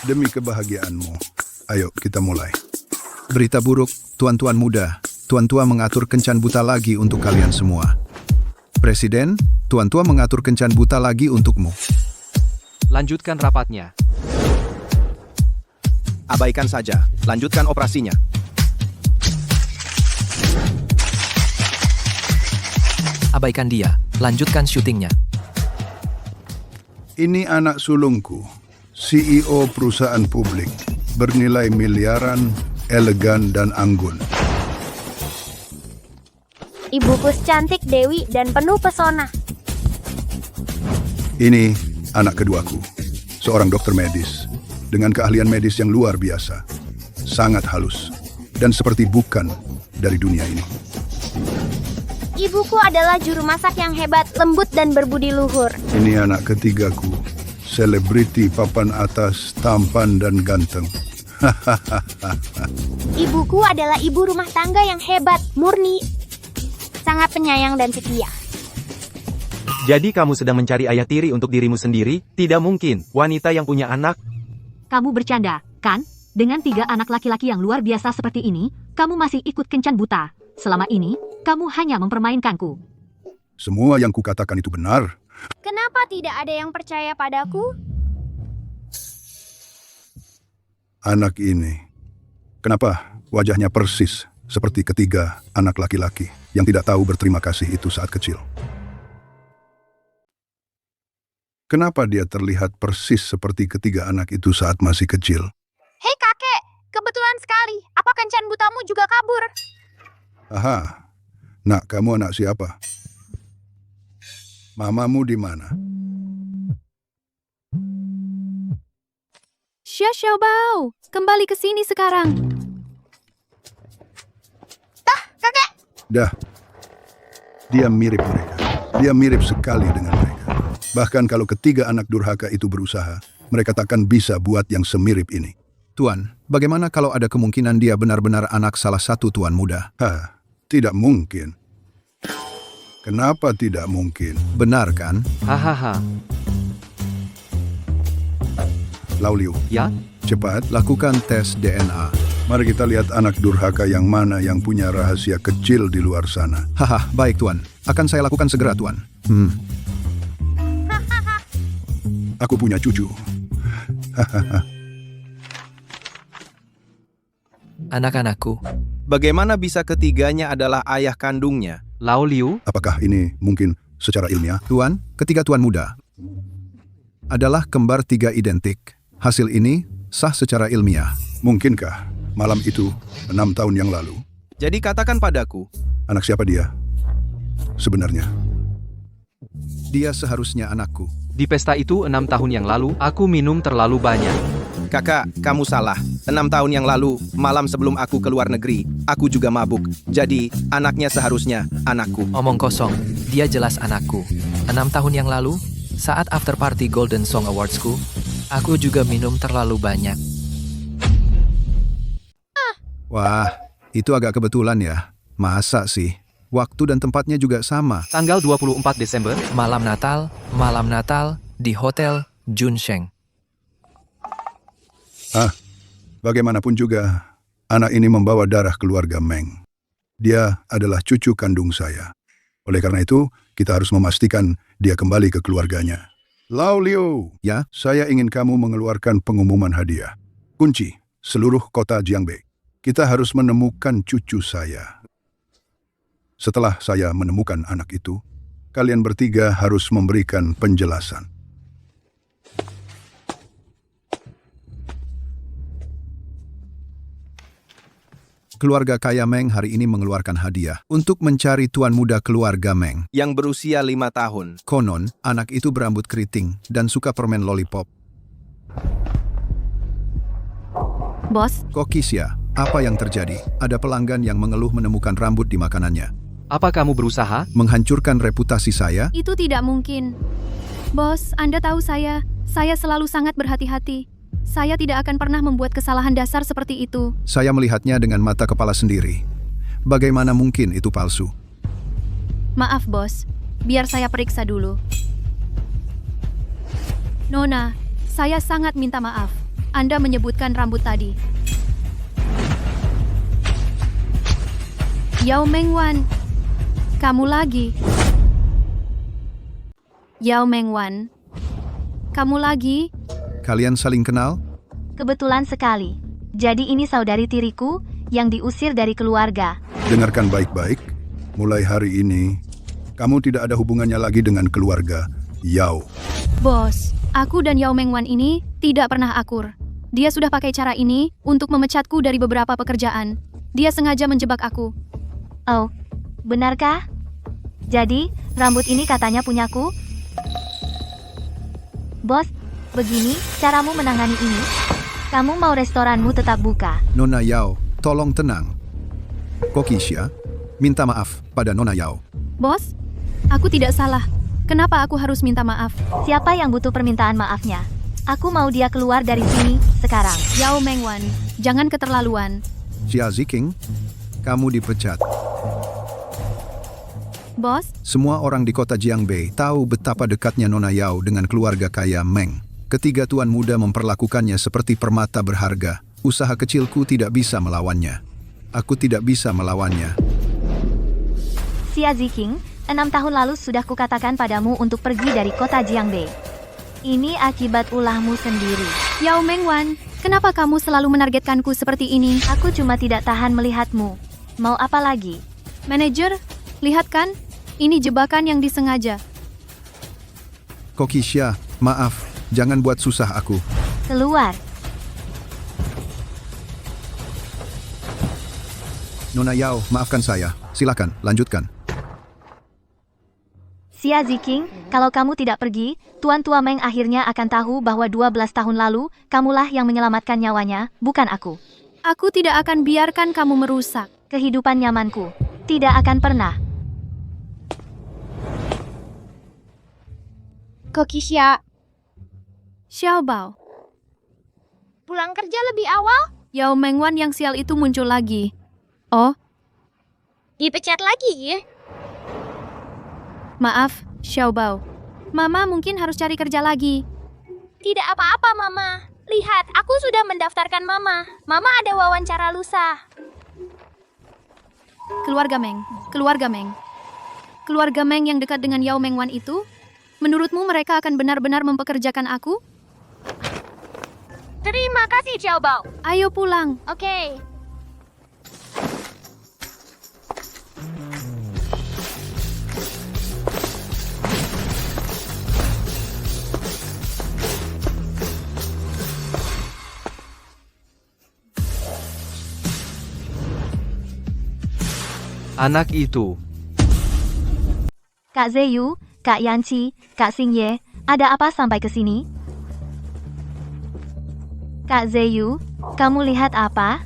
demi kebahagiaanmu. Ayo, kita mulai. Berita buruk, tuan-tuan muda. Tuan tua mengatur kencan buta lagi untuk kalian semua. Presiden, tuan tua mengatur kencan buta lagi untukmu. Lanjutkan rapatnya. Abaikan saja. Lanjutkan operasinya. Abaikan dia. Lanjutkan syutingnya. Ini anak sulungku, CEO perusahaan publik, bernilai miliaran, elegan dan anggun. Ibuku cantik Dewi dan penuh pesona. Ini anak keduaku, seorang dokter medis, dengan keahlian medis yang luar biasa, sangat halus, dan seperti bukan dari dunia ini. Ibuku adalah juru masak yang hebat, lembut dan berbudi luhur. Ini anak ketigaku, selebriti papan atas, tampan dan ganteng. Ibuku adalah ibu rumah tangga yang hebat, murni, sangat penyayang dan setia. Jadi kamu sedang mencari ayah tiri untuk dirimu sendiri? Tidak mungkin. Wanita yang punya anak. Kamu bercanda, kan? Dengan 3 anak laki-laki yang luar biasa seperti ini, kamu masih ikut kencan buta. Selama ini, kamu hanya mempermainkanku. Semua yang kukatakan itu benar. Kenapa tidak ada yang percaya padaku? Anak ini, kenapa wajahnya persis seperti ketiga anak laki-laki yang tidak tahu berterima kasih itu saat kecil? Kenapa dia terlihat persis seperti ketiga anak itu saat masih kecil? Hei kakek, kebetulan sekali. Apa kencan butamu juga kabur? Aha, nak, kamu anak siapa? Mamamu di mana? Xia Xiaobao, kembali ke sini sekarang. Kakek, Dah, dia mirip mereka. Dia mirip sekali dengan mereka. Bahkan kalau ketiga anak durhaka itu berusaha, mereka takkan bisa buat yang semirip ini. Tuan, bagaimana kalau ada kemungkinan dia benar-benar anak salah satu tuan muda? Tidak mungkin. Kenapa tidak mungkin? Benar kan? Hahaha. Lauliu, Ya? cepat, Lakukan tes DNA. mari kita lihat anak durhaka yang mana yang punya rahasia kecil di luar sana. Haha, baik tuan. Akan saya lakukan segera tuan. Aku punya cucu. Anak-anakku. Bagaimana bisa ketiganya adalah ayah kandungnya? Lao Liu, Apakah ini mungkin secara ilmiah? Tuan, ketiga tuan muda adalah kembar 3 identik. Hasil ini sah secara ilmiah. Mungkinkah malam itu 6 tahun yang lalu? Jadi katakan padaku. Anak siapa dia? Sebenarnya. Dia seharusnya anakku. di pesta itu 6 tahun yang lalu, aku minum terlalu banyak. Kakak, kamu salah. 6 tahun yang lalu, malam sebelum aku ke luar negeri, aku juga mabuk. Jadi, anaknya seharusnya anakku. Omong kosong, dia jelas anakku. 6 tahun yang lalu, saat after party Golden Song Awardsku, aku juga minum terlalu banyak. Wah, itu agak kebetulan ya. Masa sih? Waktu dan tempatnya juga sama. Tanggal 24 Desember, malam Natal, di Hotel Junsheng. Bagaimanapun juga, anak ini membawa darah keluarga Meng. Dia adalah cucu kandung saya. Oleh karena itu, kita harus memastikan dia kembali ke keluarganya. Lao Liu, Ya? saya ingin kamu mengeluarkan pengumuman hadiah. Kunci seluruh kota Jiangbei. Kita harus menemukan cucu saya. Setelah saya menemukan anak itu, kalian bertiga harus memberikan penjelasan. Keluarga kaya Meng hari ini mengeluarkan hadiah untuk mencari tuan muda keluarga Meng. Yang berusia 5 tahun. Konon, anak itu berambut keriting dan suka permen lollipop. Bos, Kokisya, apa yang terjadi? Ada pelanggan yang mengeluh menemukan rambut di makanannya. Apa kamu berusaha? Menghancurkan reputasi saya? itu tidak mungkin. Bos, Anda tahu saya selalu sangat berhati-hati. Saya tidak akan pernah membuat kesalahan dasar seperti itu. Saya melihatnya dengan mata kepala sendiri. Bagaimana mungkin itu palsu? Maaf, Bos. Biar saya periksa dulu. Nona, saya sangat minta maaf. Anda menyebutkan rambut tadi. Yao Mengwan, kamu lagi. Yao Mengwan, kamu lagi? Kalian saling kenal? Kebetulan sekali. Jadi ini saudari tiriku yang diusir dari keluarga. Dengarkan baik-baik, mulai hari ini, kamu tidak ada hubungannya lagi dengan keluarga Yao. Bos, aku dan Yao Mengwan ini tidak pernah akur. Dia sudah pakai cara ini untuk memecatku dari beberapa pekerjaan. Dia sengaja menjebak aku. Oh, benarkah? Jadi, rambut ini katanya punyaku? Bos, begini caramu menangani ini? Kamu mau restoranmu tetap buka? Nona Yao, tolong tenang. Kokisha, minta maaf pada Nona Yao. Bos, aku tidak salah. Kenapa aku harus minta maaf? Siapa yang butuh permintaan maafnya? Aku mau dia keluar dari sini sekarang. Yao Mengwan, jangan keterlaluan. Xia Ziking, kamu dipecat. Bos, Semua orang di kota Jiangbei tahu betapa dekatnya Nona Yao dengan keluarga kaya Meng. Ketiga tuan muda memperlakukannya seperti permata berharga. Usaha kecilku tidak bisa melawannya. Aku tidak bisa melawannya. Xia Ziking, 6 tahun lalu sudah kukatakan padamu untuk pergi dari kota Jiangbei. Ini akibat ulahmu sendiri. Yao Mengwan, kenapa kamu selalu menargetkanku seperti ini? Aku cuma tidak tahan melihatmu. Mau apa lagi? Manajer, lihat kan? Ini jebakan yang disengaja. Kokisha, maaf. Jangan buat susah aku. Keluar. Nona Yao, maafkan saya. Silakan, lanjutkan. Xia Ziking, kalau kamu tidak pergi, Tuan Tua Meng akhirnya akan tahu bahwa 12 tahun lalu, kamulah yang menyelamatkan nyawanya, bukan aku. Aku tidak akan biarkan kamu merusak Kehidupan nyamanku. Tidak akan pernah. Kokisha, Xiao Bao. pulang kerja lebih awal? Yao Mengwan yang sial itu muncul lagi. Oh, Dipecat lagi ya? maaf, Xiao Bao. Mama mungkin harus cari kerja lagi. Tidak apa-apa, Mama. Lihat, aku sudah mendaftarkan Mama. Mama ada wawancara lusa. Keluarga Meng, keluarga Meng. Keluarga Meng yang dekat dengan Yao Mengwan itu? Menurutmu mereka akan benar-benar mempekerjakan aku? Terima kasih, Xiao Bao. Ayo pulang. Oke. Anak itu. Kak Zeyu, Kak Yanci, Kak Xingye, ada apa sampai ke sini? Kak Zeyu, kamu lihat apa?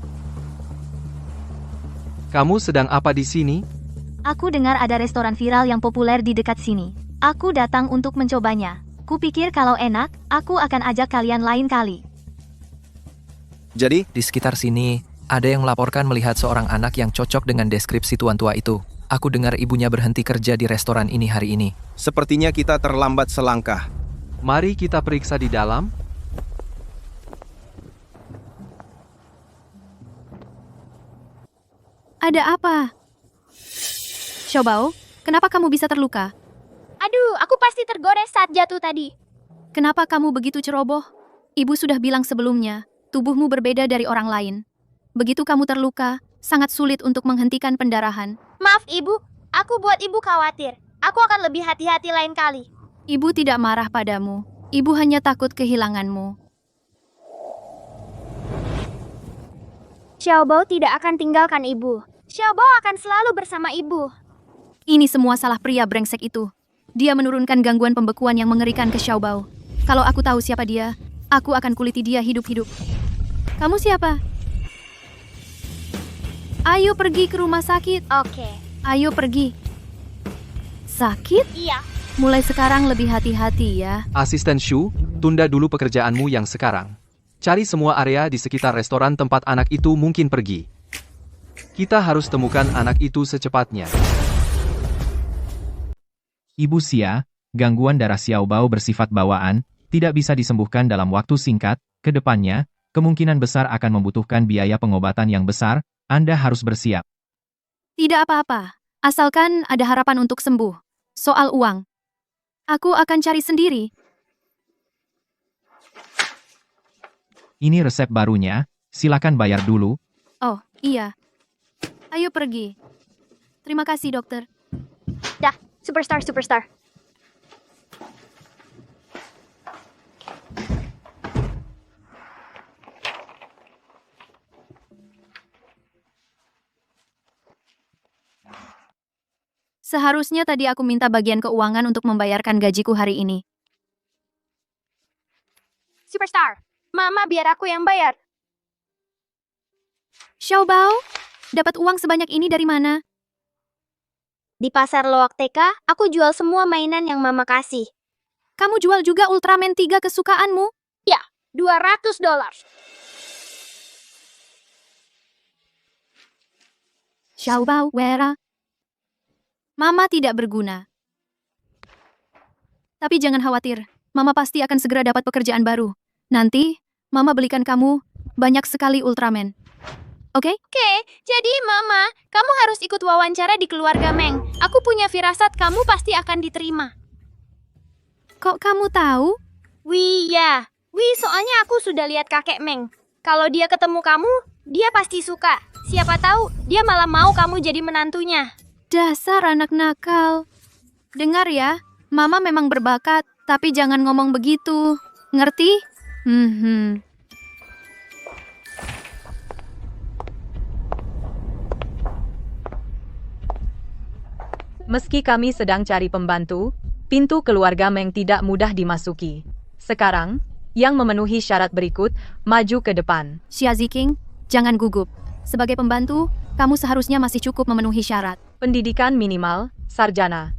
Kamu sedang apa di sini? Aku dengar ada restoran viral yang populer di dekat sini. Aku datang untuk mencobanya. Kupikir kalau enak, aku akan ajak kalian lain kali. Jadi, Di sekitar sini, ada yang melaporkan melihat seorang anak yang cocok dengan deskripsi tuan tua itu. Aku dengar ibunya berhenti kerja di restoran ini hari ini. sepertinya kita terlambat selangkah. Mari kita periksa di dalam. Ada apa? Xiao Bao, kenapa kamu bisa terluka? Aduh, aku pasti tergores saat jatuh tadi. Kenapa kamu begitu ceroboh? Ibu sudah bilang sebelumnya, tubuhmu berbeda dari orang lain. Begitu kamu terluka, sangat sulit untuk menghentikan pendarahan. Maaf, Ibu. Aku buat Ibu khawatir. Aku akan lebih hati-hati lain kali. Ibu tidak marah padamu. Ibu hanya takut kehilanganmu. Xiao Bao tidak akan tinggalkan Ibu. Xiao Bao akan selalu bersama Ibu. Ini semua salah pria brengsek itu. Dia menurunkan gangguan pembekuan yang mengerikan ke Xiao Bao. Kalau aku tahu siapa dia, aku akan kuliti dia hidup-hidup. Kamu siapa? Ayo pergi ke rumah sakit. Oke. Ayo pergi. Sakit? Iya. Mulai sekarang lebih hati-hati ya. Asisten Shu, tunda dulu pekerjaanmu yang sekarang. Cari semua area di sekitar restoran tempat anak itu mungkin pergi. Kita harus temukan anak itu secepatnya. Ibu Xia, gangguan darah Xiao Bao bersifat bawaan, tidak bisa disembuhkan dalam waktu singkat. Kedepannya, kemungkinan besar akan membutuhkan biaya pengobatan yang besar, Anda harus bersiap. Tidak apa-apa, asalkan ada harapan untuk sembuh. Soal uang, aku akan cari sendiri. Ini resep barunya, silakan bayar dulu. Oh, iya. Ayo pergi. Terima kasih, dokter. Dah, superstar. Seharusnya tadi aku minta bagian keuangan untuk membayarkan gajiku hari ini. Superstar, Mama biar aku yang bayar. Xiaobao, dapat uang sebanyak ini dari mana? Di pasar Loak TK, aku jual semua mainan yang Mama kasih. Kamu jual juga Ultraman 3 kesukaanmu? Ya, $200. Xiaobao, Wera. Mama tidak berguna. Tapi jangan khawatir, Mama pasti akan segera dapat pekerjaan baru. Nanti, Mama belikan kamu banyak sekali Ultraman. Oke? Oke, jadi Mama, kamu harus ikut wawancara di keluarga Meng. Aku punya firasat kamu pasti akan diterima. Kok kamu tahu? Wih, ya. Wih, soalnya aku sudah lihat kakek Meng. Kalau dia ketemu kamu, dia pasti suka. Siapa tahu, dia malah mau kamu jadi menantunya. Dasar anak nakal. Dengar ya, Mama memang berbakat, tapi jangan ngomong begitu. Ngerti? Meski kami sedang cari pembantu, pintu keluarga Meng tidak mudah dimasuki. Sekarang, yang memenuhi syarat berikut, maju ke depan. Xia Ziking, jangan gugup. Sebagai pembantu, kamu seharusnya masih cukup memenuhi syarat. Pendidikan minimal, sarjana.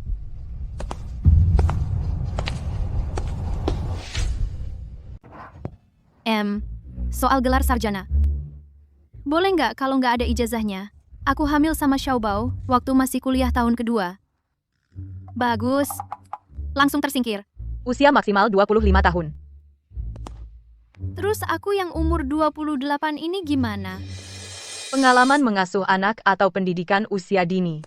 Soal gelar sarjana. Boleh nggak kalau nggak ada ijazahnya? Aku hamil sama Xiaobao waktu masih kuliah tahun kedua. Bagus. Langsung tersingkir. Usia maksimal 25 tahun. Terus aku yang umur 28 ini gimana? Pengalaman mengasuh anak atau pendidikan usia dini.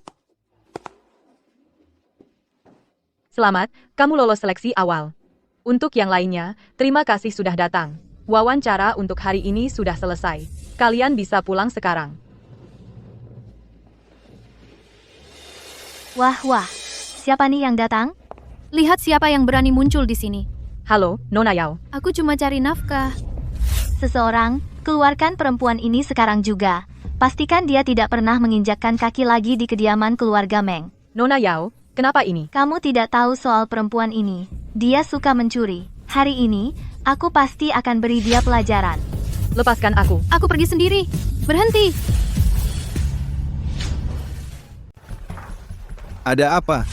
Selamat, kamu lolos seleksi awal. Untuk yang lainnya, terima kasih sudah datang. Wawancara untuk hari ini sudah selesai. Kalian bisa pulang sekarang. Wah, siapa nih yang datang? Lihat siapa yang berani muncul di sini. Halo, Nona Yao. Aku cuma cari nafkah. Seseorang, keluarkan perempuan ini sekarang juga. Pastikan dia tidak pernah menginjakkan kaki lagi di kediaman keluarga Meng. Nona Yao, kenapa ini? Kamu tidak tahu soal perempuan ini. Dia suka mencuri. Hari ini, aku pasti akan beri dia pelajaran. Lepaskan aku. Aku pergi sendiri. Berhenti. Ada apa?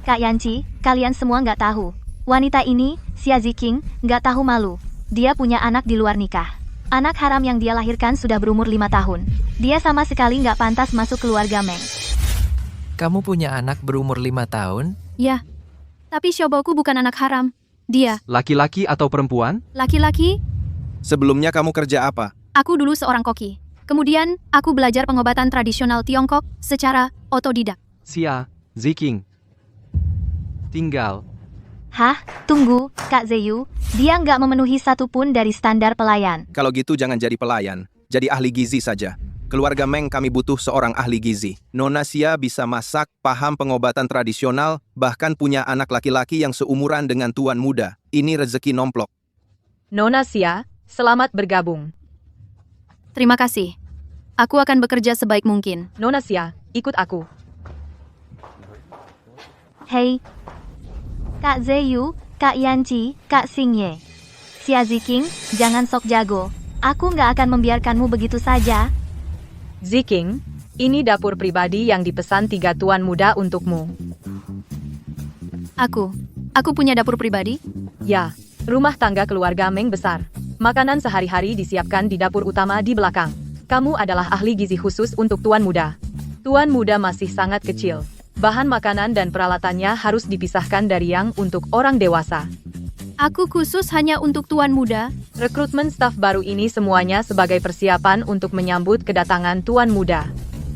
Kak Yanci, kalian semua nggak tahu. Wanita ini, Xia Ziking, nggak tahu malu. Dia punya anak di luar nikah. Anak haram yang dia lahirkan sudah berumur 5 tahun. Dia sama sekali nggak pantas masuk keluarga Meng. Kamu punya anak berumur 5 tahun? Ya. Tapi Xiaobaoku bukan anak haram. Dia. Laki-laki atau perempuan? Laki-laki. Sebelumnya kamu kerja apa? Aku dulu seorang koki. Kemudian, aku belajar pengobatan tradisional Tiongkok secara otodidak. Xia Ziking. Tinggal. Hah? Tunggu, Kak Zeyu. Dia nggak memenuhi satupun dari standar pelayan. Kalau gitu jangan jadi pelayan. Jadi ahli gizi saja. Keluarga Meng kami butuh seorang ahli gizi. Nona Xia bisa masak, paham pengobatan tradisional, bahkan punya anak laki-laki yang seumuran dengan tuan muda. Ini rezeki nomplok. Nona Xia, selamat bergabung. Terima kasih. Aku akan bekerja sebaik mungkin. Nona Xia, ikut aku. Hei, Kak Zeyu, Kak Yanci, Kak Xingye. Xia Ziking, jangan sok jago. Aku nggak akan membiarkanmu begitu saja. Ziking, ini dapur pribadi yang dipesan 3 tuan muda untukmu. Aku punya dapur pribadi? Ya, rumah tangga keluarga Meng besar. Makanan sehari-hari disiapkan di dapur utama di belakang. Kamu adalah ahli gizi khusus untuk tuan muda. Tuan muda masih sangat kecil. Bahan makanan dan peralatannya harus dipisahkan dari yang untuk orang dewasa. Aku khusus hanya untuk tuan muda. Rekrutmen staf baru ini semuanya sebagai persiapan untuk menyambut kedatangan tuan muda.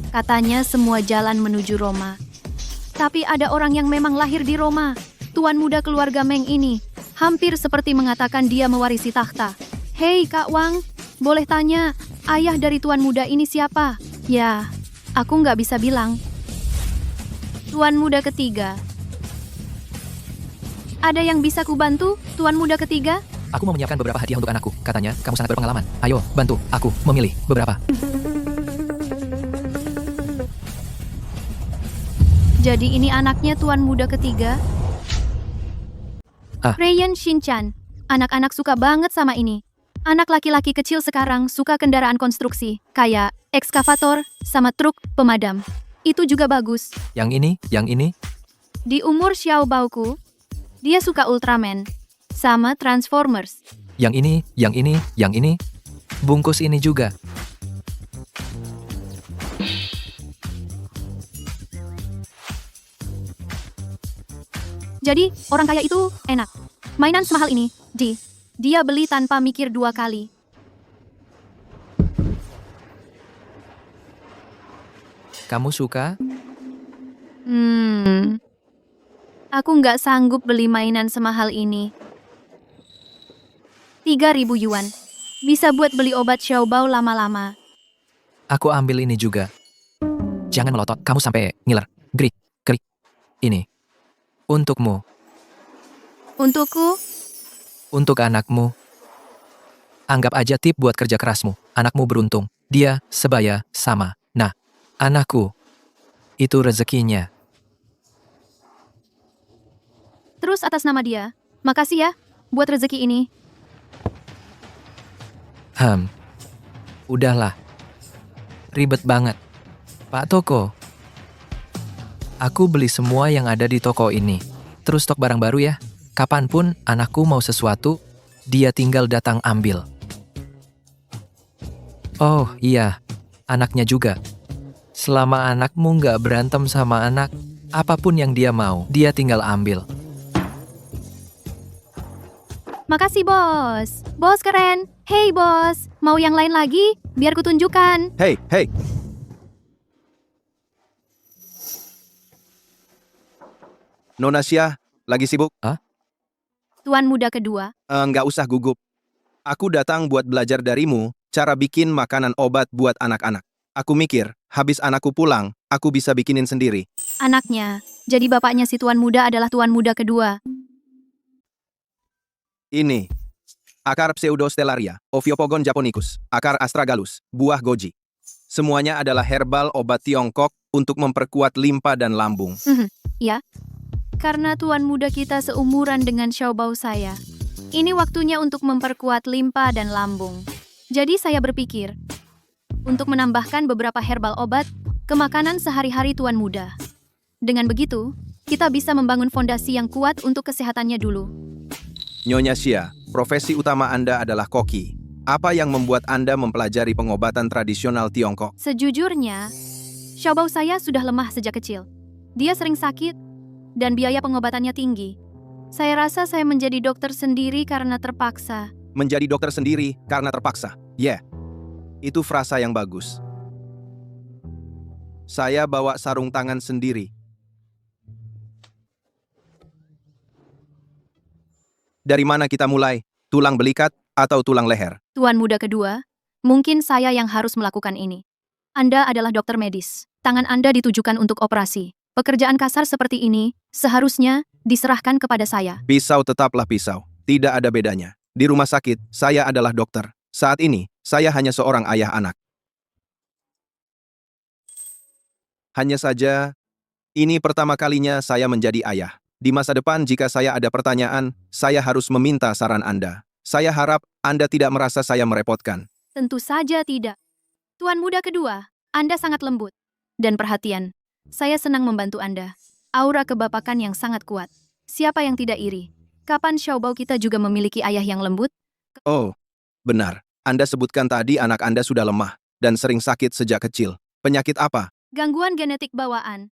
Katanya semua jalan menuju Roma. Tapi ada orang yang memang lahir di Roma. Tuan muda keluarga Meng ini. Hampir seperti mengatakan dia mewarisi takhta. Hei Kak Wang, boleh tanya, ayah dari tuan muda ini siapa? Ya, aku nggak bisa bilang. Tuan muda ketiga. Ada yang bisa kubantu, tuan muda ketiga? Aku mau menyiapkan beberapa hadiah untuk anakku. Katanya, kamu sangat berpengalaman. Ayo, bantu aku memilih beberapa. Jadi ini anaknya tuan muda ketiga? Ryan Shinchan. Anak-anak suka banget sama ini. Anak laki-laki kecil sekarang suka kendaraan konstruksi, kayak ekskavator sama truk pemadam. Itu juga bagus. Yang ini. Di umur Xiao Baoku, dia suka Ultraman sama Transformers. Yang ini. Bungkus ini juga. Jadi, orang kaya itu enak. Mainan semahal ini, dia beli tanpa mikir 2 kali. Kamu suka? Aku nggak sanggup beli mainan semahal ini. 3.000 yuan. Bisa buat beli obat Xiaobao lama-lama. Aku ambil ini juga. Jangan melotot, kamu sampai ngiler. Gerik. Ini. Untukmu. Untukku? Untuk anakmu. Anggap aja tip buat kerja kerasmu. Anakmu beruntung. Dia sebaya sama. Nah, anakku. Itu rezekinya. Terus atas nama dia. Makasih ya, buat rezeki ini. Udahlah. Ribet banget. Pak Toko. Aku beli semua yang ada di toko ini. Terus stok barang baru ya. Kapanpun anakku mau sesuatu, dia tinggal datang ambil. Oh iya, anaknya juga. Selama anakmu nggak berantem sama anak, apapun yang dia mau, dia tinggal ambil. Makasih bos. Bos keren. Hey bos, mau yang lain lagi? Biar kutunjukkan. Hei. Nona Xia, lagi sibuk? Tuan muda kedua. Nggak usah gugup. Aku datang buat belajar darimu cara bikin makanan obat buat anak-anak. Aku mikir, habis anakku pulang, aku bisa bikinin sendiri. Anaknya. Jadi bapaknya si tuan muda adalah tuan muda kedua. Ini. Akar Pseudostellaria, Ophiopogon japonicus, akar astragalus, buah goji. Semuanya adalah herbal obat Tiongkok untuk memperkuat limpa dan lambung. Ya. Karena tuan muda kita seumuran dengan Xiaobao saya. Ini waktunya untuk memperkuat limpa dan lambung. Jadi saya berpikir, untuk menambahkan beberapa herbal obat ke makanan sehari-hari tuan muda. Dengan begitu, kita bisa membangun fondasi yang kuat untuk kesehatannya dulu. Nyonya Xia, profesi utama Anda adalah koki. Apa yang membuat Anda mempelajari pengobatan tradisional Tiongkok? Sejujurnya, Xiaobao saya sudah lemah sejak kecil. Dia sering sakit, dan biaya pengobatannya tinggi. Saya rasa saya menjadi dokter sendiri karena terpaksa. Menjadi dokter sendiri karena terpaksa. Itu frasa yang bagus. Saya bawa sarung tangan sendiri. Dari mana kita mulai? Tulang belikat atau tulang leher? Tuan muda kedua, mungkin saya yang harus melakukan ini. Anda adalah dokter medis. Tangan Anda ditujukan untuk operasi. Pekerjaan kasar seperti ini seharusnya diserahkan kepada saya. Pisau tetaplah pisau. Tidak ada bedanya. Di rumah sakit, saya adalah dokter. Saat ini, saya hanya seorang ayah anak. Hanya saja, ini pertama kalinya saya menjadi ayah. Di masa depan, jika saya ada pertanyaan, saya harus meminta saran Anda. Saya harap Anda tidak merasa saya merepotkan. Tentu saja tidak. Tuan muda kedua, Anda sangat lembut dan perhatian. Saya senang membantu Anda. Aura kebapakan yang sangat kuat. Siapa yang tidak iri? Kapan Xiaobao kita juga memiliki ayah yang lembut? Oh, benar. Anda sebutkan tadi anak Anda sudah lemah dan sering sakit sejak kecil. Penyakit apa? Gangguan genetik bawaan.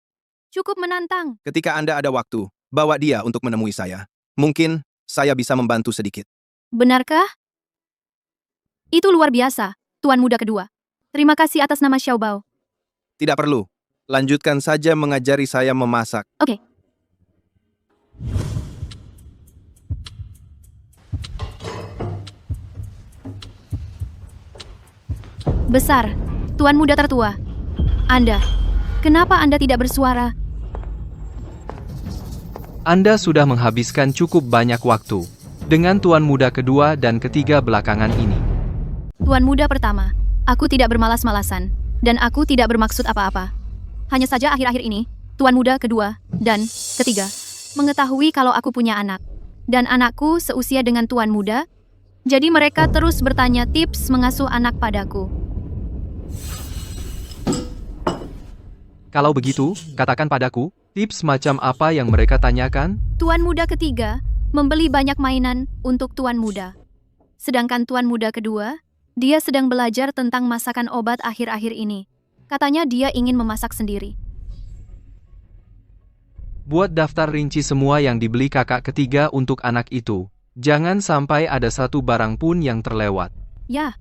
Cukup menantang. Ketika Anda ada waktu, bawa dia untuk menemui saya. Mungkin saya bisa membantu sedikit. Benarkah? Itu luar biasa, Tuan Muda kedua. Terima kasih atas nama Xiaobao. Tidak perlu. Lanjutkan saja mengajari saya memasak. Oke. Besar, Tuan Muda tertua. Anda, kenapa Anda tidak bersuara? Anda sudah menghabiskan cukup banyak waktu dengan Tuan Muda kedua dan ketiga belakangan ini. Tuan Muda pertama, aku tidak bermalas-malasan, dan aku tidak bermaksud apa-apa. Hanya saja akhir-akhir ini, Tuan Muda kedua dan ketiga mengetahui kalau aku punya anak. Dan anakku seusia dengan Tuan Muda, jadi mereka terus bertanya tips mengasuh anak padaku. Kalau begitu, katakan padaku, tips macam apa yang mereka tanyakan? Tuan Muda ketiga membeli banyak mainan untuk Tuan Muda. Sedangkan Tuan Muda kedua, dia sedang belajar tentang masakan obat akhir-akhir ini. Katanya dia ingin memasak sendiri. Buat daftar rinci semua yang dibeli kakak ketiga untuk anak itu. Jangan sampai ada satu barang pun yang terlewat. Ya.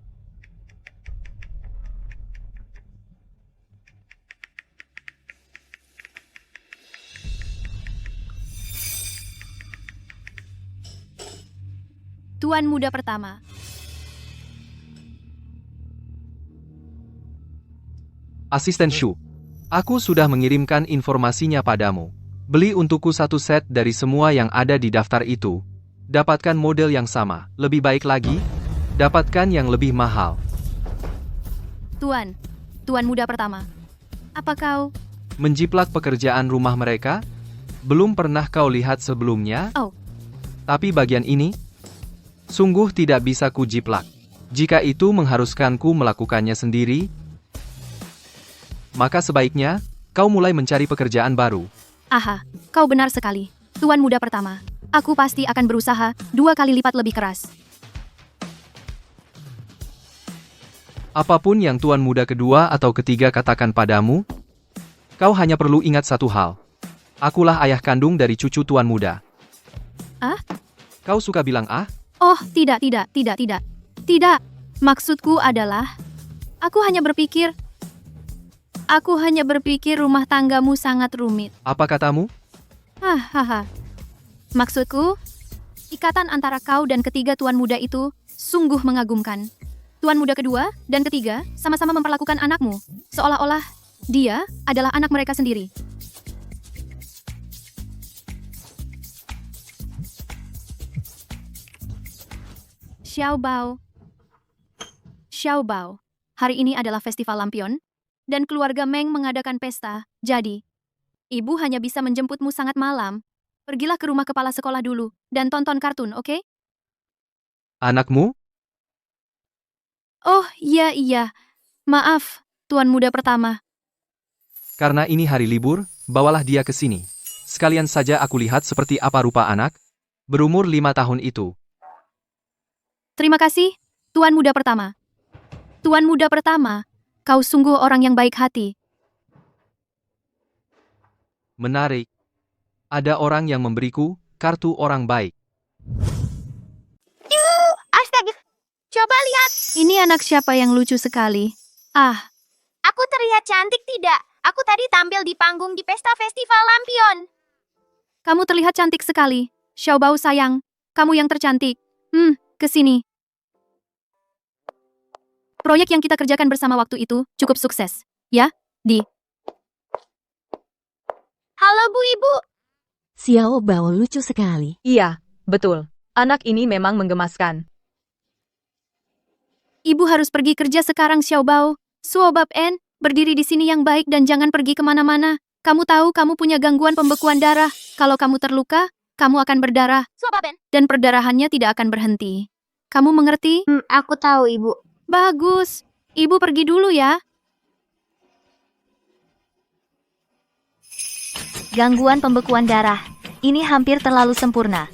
Tuan Muda pertama. Asisten Shu, aku sudah mengirimkan informasinya padamu. Beli untukku satu set dari semua yang ada di daftar itu. Dapatkan model yang sama, lebih baik lagi, dapatkan yang lebih mahal. Tuan Muda pertama. Apa kau? Menjiplak pekerjaan rumah mereka? Belum pernah kau lihat sebelumnya? Oh. Tapi bagian ini, sungguh tidak bisa kujiplak. Jika itu mengharuskanku melakukannya sendiri, maka sebaiknya kau mulai mencari pekerjaan baru. Aha, kau benar sekali. Tuan Muda pertama. Aku pasti akan berusaha 2 kali lipat lebih keras. Apapun yang Tuan Muda kedua atau ketiga katakan padamu, kau hanya perlu ingat satu hal. Akulah ayah kandung dari cucu Tuan Muda. Ah? Kau suka bilang ah? Oh, tidak. Tidak. Maksudku adalah, aku hanya berpikir rumah tanggamu sangat rumit. Apa katamu? Hahaha. Maksudku, ikatan antara kau dan ketiga Tuan Muda itu sungguh mengagumkan. Tuan Muda kedua dan ketiga sama-sama memperlakukan anakmu, seolah-olah dia adalah anak mereka sendiri. Xiaobao, hari ini adalah festival lampion, dan keluarga Meng mengadakan pesta, jadi ibu hanya bisa menjemputmu sangat malam. Pergilah ke rumah kepala sekolah dulu, dan tonton kartun, oke? Anakmu? Oh, iya. Maaf, Tuan Muda pertama. Karena ini hari libur, bawalah dia ke sini. Sekalian saja aku lihat seperti apa rupa anak, berumur 5 tahun itu. Terima kasih, Tuan Muda pertama. Tuan Muda pertama, kau sungguh orang yang baik hati. Menarik. Ada orang yang memberiku kartu orang baik. Astaga, coba lihat. Ini anak siapa yang lucu sekali? Ah, Aku terlihat cantik tidak? Aku tadi tampil di panggung di pesta festival lampion. kamu terlihat cantik sekali. Xiaobao sayang, kamu yang tercantik. Ke sini. Proyek yang kita kerjakan bersama waktu itu cukup sukses. Ya, Di. Halo Bu Ibu. Xiaobao lucu sekali. Iya, betul. Anak ini memang menggemaskan. Ibu harus pergi kerja sekarang, Xiaobao. Suobab N, berdiri di sini yang baik dan jangan pergi kemana-mana. Kamu tahu kamu punya gangguan pembekuan darah. Kalau kamu terluka, kamu akan berdarah. Suababen. Dan perdarahannya tidak akan berhenti. Kamu mengerti? Aku tahu Ibu. Bagus. Ibu pergi dulu ya. Gangguan pembekuan darah. Ini hampir terlalu sempurna.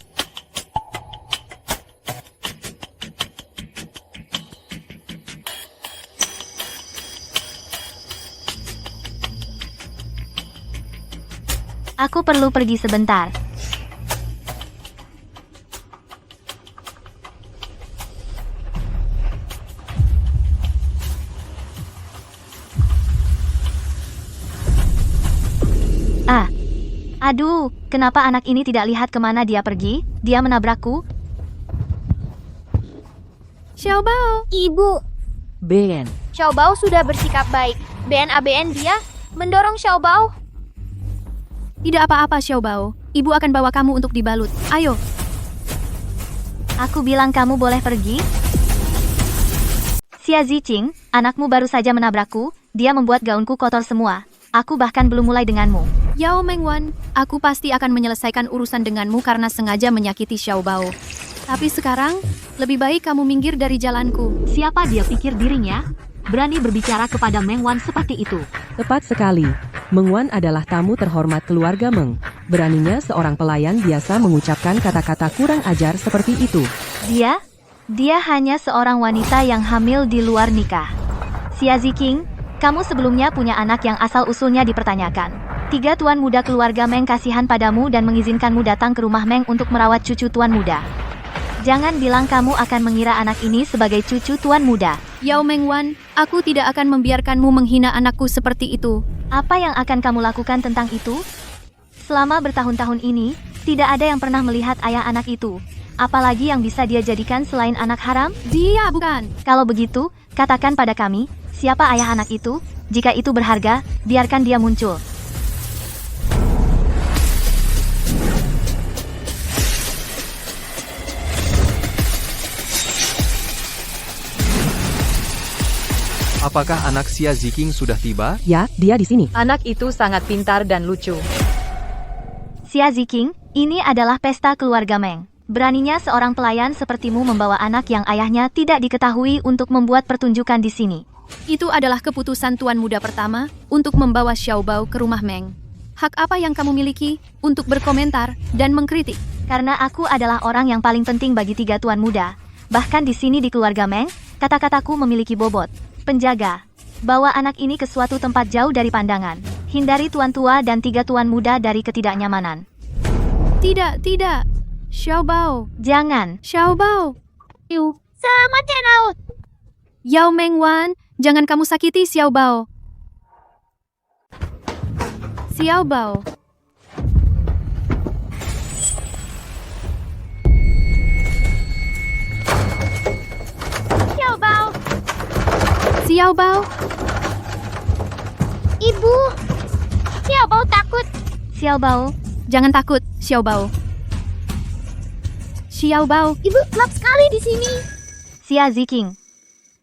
Aku perlu pergi sebentar. Aduh, kenapa anak ini tidak lihat kemana dia pergi? Dia menabrakku. Xiaobao, Ibu, Ben, Xiaobao sudah bersikap baik. BN dia mendorong Xiaobao. tidak apa-apa Xiaobao. Ibu akan bawa kamu untuk dibalut. Ayo. Aku bilang kamu boleh pergi. Xia Ziqing, anakmu baru saja menabrakku. Dia membuat gaunku kotor semua. Aku bahkan belum mulai denganmu. Yao Mengwan, aku pasti akan menyelesaikan urusan denganmu karena sengaja menyakiti Xiaobao. Tapi sekarang, lebih baik kamu minggir dari jalanku. siapa dia pikir dirinya? Berani berbicara kepada Meng Wan seperti itu. Tepat sekali. Meng Wan adalah tamu terhormat keluarga Meng. Beraninya seorang pelayan biasa mengucapkan kata-kata kurang ajar seperti itu. Dia hanya seorang wanita yang hamil di luar nikah. Xia Ziqing, kamu sebelumnya punya anak yang asal-usulnya dipertanyakan. 3 tuan muda keluarga Meng kasihan padamu dan mengizinkanmu datang ke rumah Meng untuk merawat cucu tuan muda. Jangan bilang kamu akan mengira anak ini sebagai cucu tuan muda. Yao Mengwan, aku tidak akan membiarkanmu menghina anakku seperti itu. Apa yang akan kamu lakukan tentang itu? Selama bertahun-tahun ini, tidak ada yang pernah melihat ayah anak itu. Apalagi yang bisa dia jadikan selain anak haram? Dia bukan. Kalau begitu, katakan pada kami, siapa ayah anak itu? Jika itu berharga, biarkan dia muncul. Apakah anak Xia Ziqing sudah tiba? Ya, dia di sini. Anak itu sangat pintar dan lucu. Xia Ziqing, ini adalah pesta keluarga Meng. Beraninya seorang pelayan sepertimu membawa anak yang ayahnya tidak diketahui untuk membuat pertunjukan di sini. Itu adalah keputusan tuan muda pertama untuk membawa Xiaobao ke rumah Meng. Hak apa yang kamu miliki untuk berkomentar dan mengkritik? Karena aku adalah orang yang paling penting bagi 3 tuan muda. Bahkan di sini di keluarga Meng, kata-kataku memiliki bobot. Penjaga, bawa anak ini ke suatu tempat jauh dari pandangan. Hindari tuan tua dan 3 tuan muda dari ketidaknyamanan. Tidak. Xiaobao. Jangan. Xiaobao. Selamat ya Naut. Yao Mengwan, jangan kamu sakiti Xiaobao. Xiaobao. Xiaobao. Xiaobao. Ibu. Xiaobao takut. Xiaobao, Jangan takut, Xiaobao. Xiaobao. Ibu gelap sekali di sini. Xia Ziqing.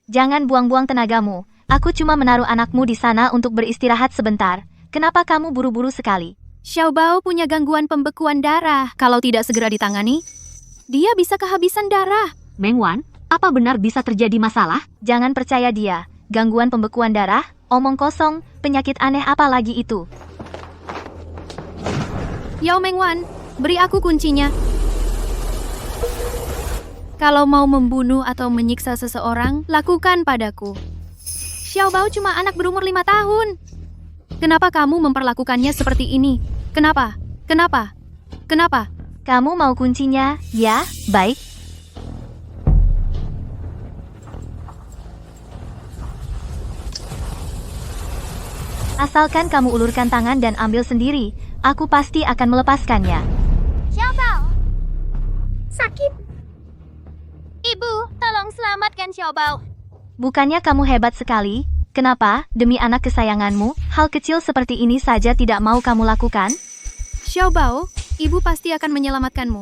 Jangan buang-buang tenagamu. Aku cuma menaruh anakmu di sana untuk beristirahat sebentar. Kenapa kamu buru-buru sekali? Xiaobao punya gangguan pembekuan darah. Kalau tidak segera ditangani, dia bisa kehabisan darah. Meng Wan, apa benar bisa terjadi masalah? Jangan percaya dia. Gangguan pembekuan darah, omong kosong, penyakit aneh apa lagi itu? Yao Mengwan, beri aku kuncinya. Kalau mau membunuh atau menyiksa seseorang, lakukan padaku. Xiaobao cuma anak berumur 5 tahun. Kenapa kamu memperlakukannya seperti ini? Kenapa? Kamu mau kuncinya? Ya, baik. Asalkan kamu ulurkan tangan dan ambil sendiri, aku pasti akan melepaskannya. Xiaobao. Sakit. Ibu, tolong selamatkan Xiaobao. Bukannya kamu hebat sekali? Kenapa, demi anak kesayanganmu, hal kecil seperti ini saja tidak mau kamu lakukan? Xiaobao, ibu pasti akan menyelamatkanmu.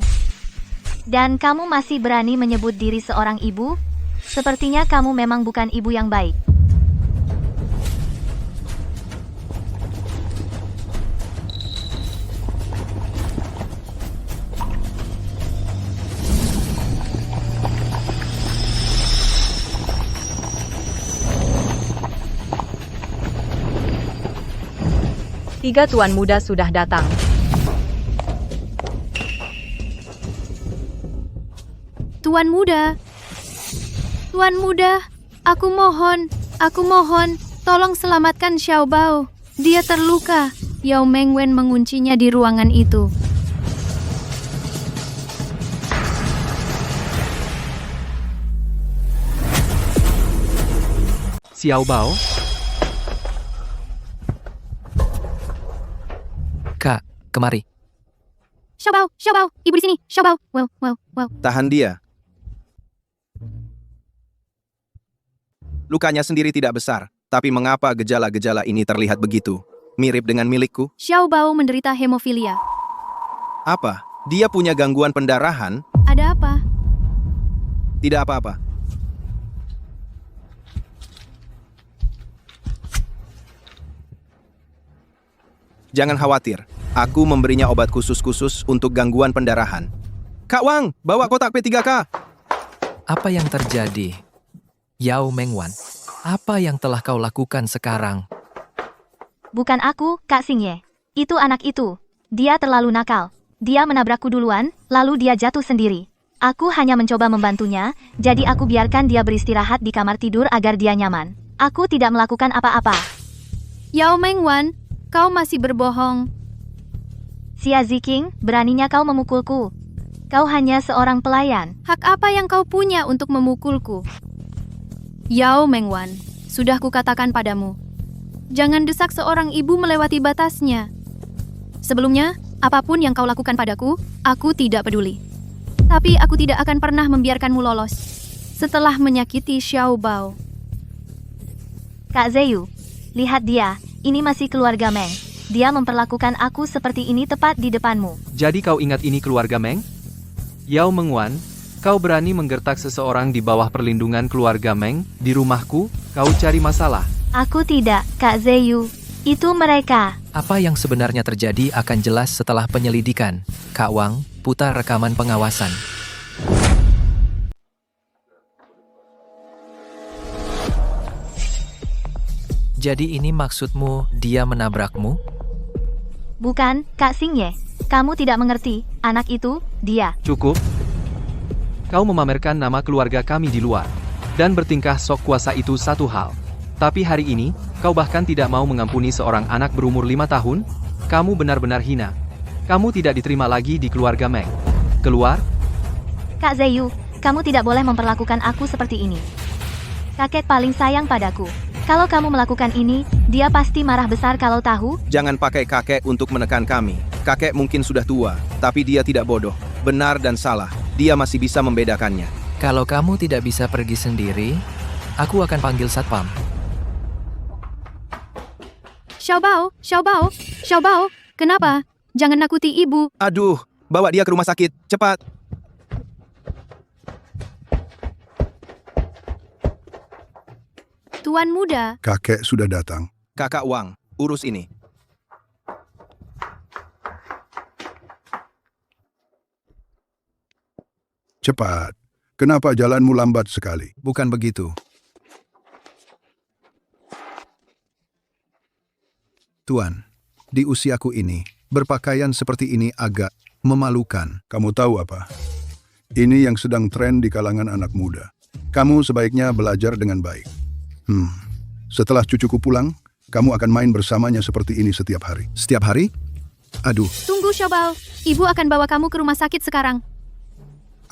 Dan kamu masih berani menyebut diri seorang ibu? Sepertinya kamu memang bukan ibu yang baik. Tiga tuan muda sudah datang. Tuan muda, aku mohon, tolong selamatkan Xiaobao. Dia terluka. Yao Mengwen menguncinya di ruangan itu. Xiaobao? kemari. Xiaobao, ibu di sini. Xiaobao, well. Tahan dia. Lukanya sendiri tidak besar, tapi mengapa gejala-gejala ini terlihat begitu? Mirip dengan milikku? Xiaobao menderita hemofilia. Apa? Dia punya gangguan pendarahan? Ada apa? Tidak apa-apa. Jangan khawatir, aku memberinya obat khusus-khusus untuk gangguan pendarahan. Kak Wang, bawa kotak P3K. Apa yang terjadi? Yao Mengwan, apa yang telah kau lakukan sekarang? Bukan aku, Kak Xingye. Itu anak itu. Dia terlalu nakal. Dia menabrakku duluan, lalu dia jatuh sendiri. Aku hanya mencoba membantunya, jadi aku biarkan dia beristirahat di kamar tidur agar dia nyaman. Aku tidak melakukan apa-apa. Yao Mengwan, kau masih berbohong. Xia Ziking, beraninya kau memukulku. Kau hanya seorang pelayan. Hak apa yang kau punya untuk memukulku? Yao Mengwan, sudah kukatakan padamu. Jangan desak seorang ibu melewati batasnya. Sebelumnya, apapun yang kau lakukan padaku, aku tidak peduli. Tapi aku tidak akan pernah membiarkanmu lolos. Setelah menyakiti Xiaobao. Kak Zeyu, lihat dia, ini masih keluarga Meng. Dia memperlakukan aku seperti ini tepat di depanmu. Jadi kau ingat ini keluarga Meng? Yao Mengwan, kau berani menggertak seseorang di bawah perlindungan keluarga Meng di rumahku? Kau cari masalah? Aku tidak, Kak Zeyu. Itu mereka. Apa yang sebenarnya terjadi akan jelas setelah penyelidikan. Kak Wang, putar rekaman pengawasan. Jadi ini maksudmu dia menabrakmu? Bukan, Kak Xingye. Kamu tidak mengerti, anak itu, dia. Cukup. Kau memamerkan nama keluarga kami di luar. Dan bertingkah sok kuasa itu satu hal. Tapi hari ini, kau bahkan tidak mau mengampuni seorang anak berumur 5 tahun? Kamu benar-benar hina. Kamu tidak diterima lagi di keluarga Meng. Keluar. Kak Zeyu, kamu tidak boleh memperlakukan aku seperti ini. Kakek paling sayang padaku. Kalau kamu melakukan ini, dia pasti marah besar kalau tahu. Jangan pakai kakek untuk menekan kami. Kakek mungkin sudah tua, tapi dia tidak bodoh. Benar dan salah, dia masih bisa membedakannya. Kalau kamu tidak bisa pergi sendiri, aku akan panggil satpam. Xiaobao, kenapa? Jangan nakuti ibu. Aduh, bawa dia ke rumah sakit, cepat. Tuan muda. Kakek sudah datang. Kakak Wang, urus ini. Cepat. Kenapa jalanmu lambat sekali? Bukan begitu. Tuan, di usiaku ini, berpakaian seperti ini agak memalukan. Kamu tahu apa? Ini yang sedang tren di kalangan anak muda. Kamu sebaiknya belajar dengan baik. Setelah cucuku pulang, kamu akan main bersamanya seperti ini setiap hari. Setiap hari? Aduh. Tunggu, Xiaobao. Ibu akan bawa kamu ke rumah sakit sekarang.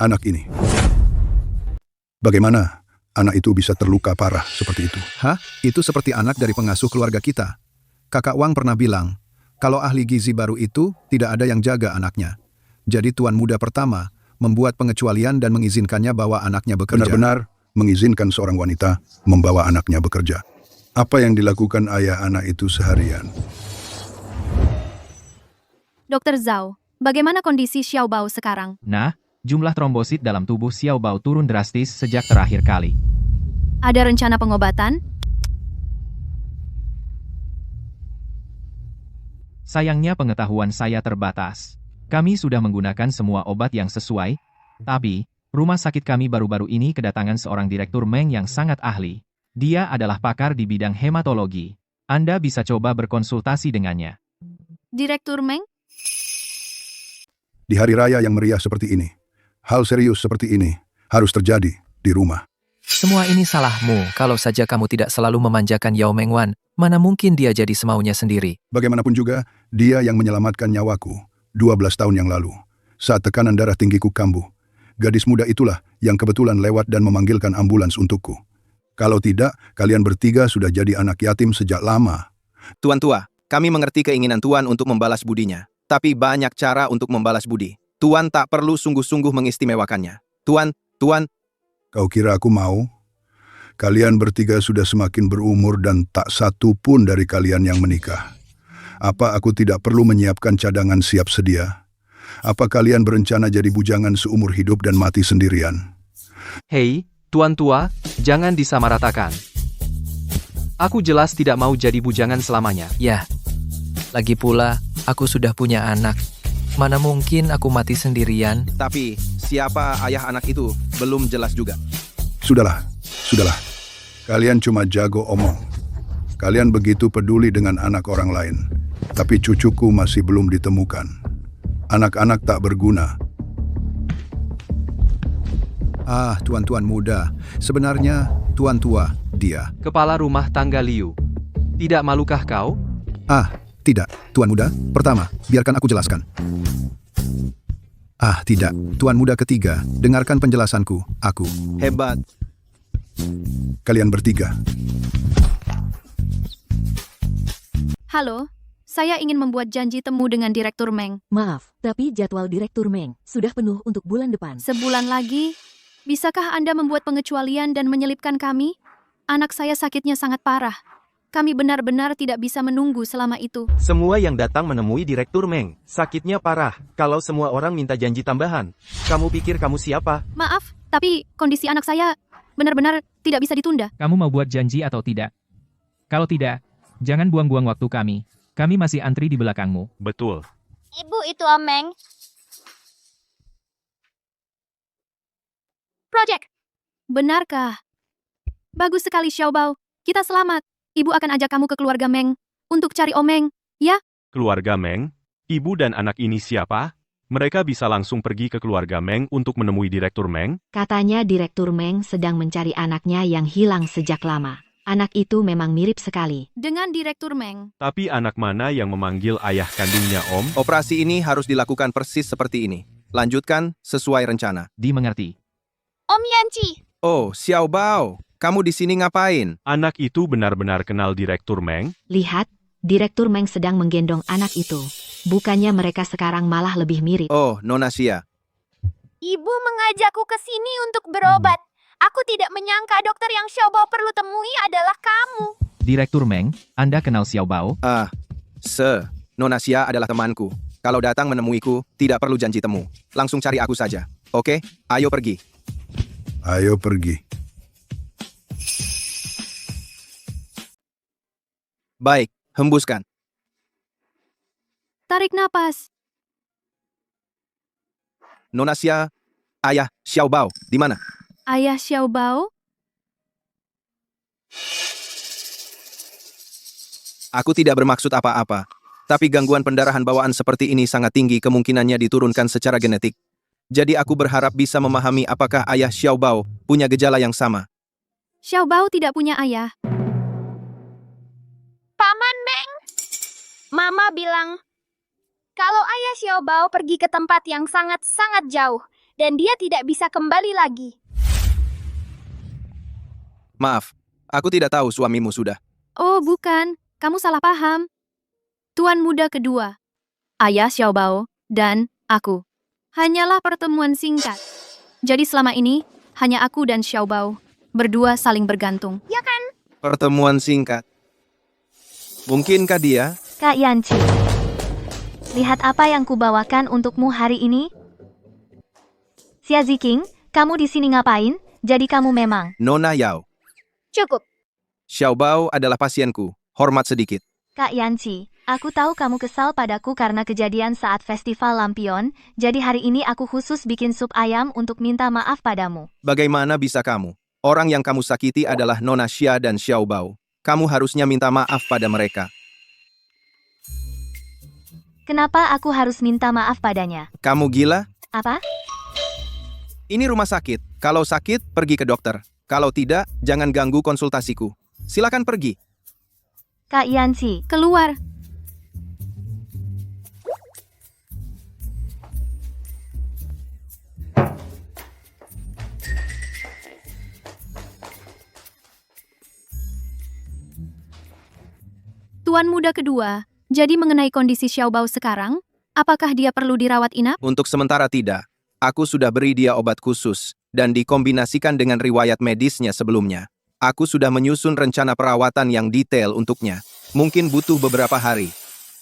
Anak ini. Bagaimana anak itu bisa terluka parah seperti itu? Hah? Itu seperti anak dari pengasuh keluarga kita. Kakak Wang pernah bilang, kalau ahli gizi baru itu, tidak ada yang jaga anaknya. Jadi tuan muda pertama membuat pengecualian dan mengizinkannya bawa anaknya bekerja. Benar-benar mengizinkan seorang wanita membawa anaknya bekerja. Apa yang dilakukan ayah anak itu seharian? Dokter Zhao, bagaimana kondisi Xiaobao sekarang? Nah, jumlah trombosit dalam tubuh Xiaobao turun drastis sejak terakhir kali. Ada rencana pengobatan? Sayangnya pengetahuan saya terbatas. Kami sudah menggunakan semua obat yang sesuai, tapi rumah sakit kami baru-baru ini kedatangan seorang direktur Meng yang sangat ahli. Dia adalah pakar di bidang hematologi. Anda bisa coba berkonsultasi dengannya. Direktur Meng? Di hari raya yang meriah seperti ini, hal serius seperti ini harus terjadi di rumah. Semua ini salahmu. Kalau saja kamu tidak selalu memanjakan Yao Mengwan, mana mungkin dia jadi semaunya sendiri. Bagaimanapun juga, dia yang menyelamatkan nyawaku 12 tahun yang lalu, saat tekanan darah tinggiku kambuh. Gadis muda itulah yang kebetulan lewat dan memanggilkan ambulans untukku. Kalau tidak, kalian bertiga sudah jadi anak yatim sejak lama. Tuan tua, kami mengerti keinginan Tuan untuk membalas budinya. tapi banyak cara untuk membalas budi. Tuan tak perlu sungguh-sungguh mengistimewakannya. Tuan, Kau kira aku mau? Kalian bertiga sudah semakin berumur dan tak satu pun dari kalian yang menikah. Apa aku tidak perlu menyiapkan cadangan siap sedia? Apa kalian berencana jadi bujangan seumur hidup dan mati sendirian? Hei, tuan tua, jangan disamaratakan. Aku jelas tidak mau jadi bujangan selamanya. Ya, lagi pula aku sudah punya anak. Mana mungkin aku mati sendirian? tapi siapa ayah anak itu belum jelas juga. Sudahlah. Kalian cuma jago omong. Kalian begitu peduli dengan anak orang lain. Tapi cucuku masih belum ditemukan. Anak-anak tak berguna. Ah, tuan-tuan muda. Sebenarnya, tuan tua, dia. Kepala rumah tangga Liu. Tidak malukah kau? Ah, tidak, tuan muda. Pertama, biarkan aku jelaskan. Ah, tidak. Tuan muda ketiga, dengarkan penjelasanku. Aku. Hebat. Kalian bertiga. Halo, saya ingin membuat janji temu dengan Direktur Meng. Maaf, tapi jadwal Direktur Meng sudah penuh untuk bulan depan. Sebulan lagi, bisakah Anda membuat pengecualian dan menyelipkan kami? Anak saya sakitnya sangat parah. Kami benar-benar tidak bisa menunggu selama itu. Semua yang datang menemui Direktur Meng, sakitnya parah. Kalau semua orang minta janji tambahan, kamu pikir kamu siapa? Maaf, tapi kondisi anak saya benar-benar tidak bisa ditunda. Kamu mau buat janji atau tidak? Kalau tidak, jangan buang-buang waktu kami. Kami masih antri di belakangmu. Betul. Ibu itu Om Meng. Project. Benarkah? Bagus sekali Xiaobao. Kita selamat. Ibu akan ajak kamu ke keluarga Meng untuk cari Om Meng, ya? Keluarga Meng? Ibu dan anak ini siapa? Mereka bisa langsung pergi ke keluarga Meng untuk menemui Direktur Meng? Katanya Direktur Meng sedang mencari anaknya yang hilang sejak lama. Anak itu memang mirip sekali. Dengan Direktur Meng. Tapi anak mana yang memanggil ayah kandungnya Om? Operasi ini harus dilakukan persis seperti ini. Lanjutkan sesuai rencana. Dimengerti. Om Yanci. Oh, Xiaobao. Kamu di sini ngapain? Anak itu benar-benar kenal Direktur Meng? Lihat, Direktur Meng sedang menggendong anak itu. Bukannya mereka sekarang malah lebih mirip. Oh, Nona Xia. Ibu mengajakku ke sini untuk berobat. Aku tidak menyangka dokter yang Xiaobao perlu temui adalah kamu. Direktur Meng, Anda kenal Xiaobao? Nona Xia adalah temanku. Kalau datang menemuiku, tidak perlu janji temu. Langsung cari aku saja. Oke? Ayo pergi. Ayo pergi. Baik, hembuskan. Tarik napas. Nona Xia, ayah Xiaobao, di mana? Ayah Xiaobao? Aku tidak bermaksud apa-apa. Tapi gangguan pendarahan bawaan seperti ini sangat tinggi kemungkinannya diturunkan secara genetik. Jadi aku berharap bisa memahami apakah ayah Xiaobao punya gejala yang sama. Xiaobao tidak punya ayah. Paman Meng. Mama bilang, kalau ayah Xiaobao pergi ke tempat yang sangat-sangat jauh, dan dia tidak bisa kembali lagi. Maaf, aku tidak tahu suamimu sudah. Oh bukan, kamu salah paham. Tuan muda kedua, ayah Xiaobao, dan aku. Hanyalah pertemuan singkat. Jadi selama ini, hanya aku dan Xiaobao berdua saling bergantung. Ya kan? Pertemuan singkat. Mungkinkah dia? Kak Yanci, lihat apa yang kubawakan untukmu hari ini? Xia Ziking, kamu di sini ngapain? Jadi kamu memang. Nona Yao. Cukup. Xiaobao adalah pasienku. Hormat sedikit. Kak Yanci, aku tahu kamu kesal padaku karena kejadian saat festival lampion, jadi hari ini aku khusus bikin sup ayam untuk minta maaf padamu. Bagaimana bisa kamu? Orang yang kamu sakiti adalah Nona Xia dan Xiaobao. Kamu harusnya minta maaf pada mereka. Kenapa aku harus minta maaf padanya? Kamu gila? Apa? Ini rumah sakit. Kalau sakit, pergi ke dokter. Kalau tidak, jangan ganggu konsultasiku. Silakan pergi. Kak Yanci, keluar. Tuan muda kedua, jadi mengenai kondisi Xiaobao sekarang, Apakah dia perlu dirawat inap? Untuk sementara tidak. Aku sudah beri dia obat khusus, dan dikombinasikan dengan riwayat medisnya sebelumnya. Aku sudah menyusun rencana perawatan yang detail untuknya. Mungkin butuh beberapa hari.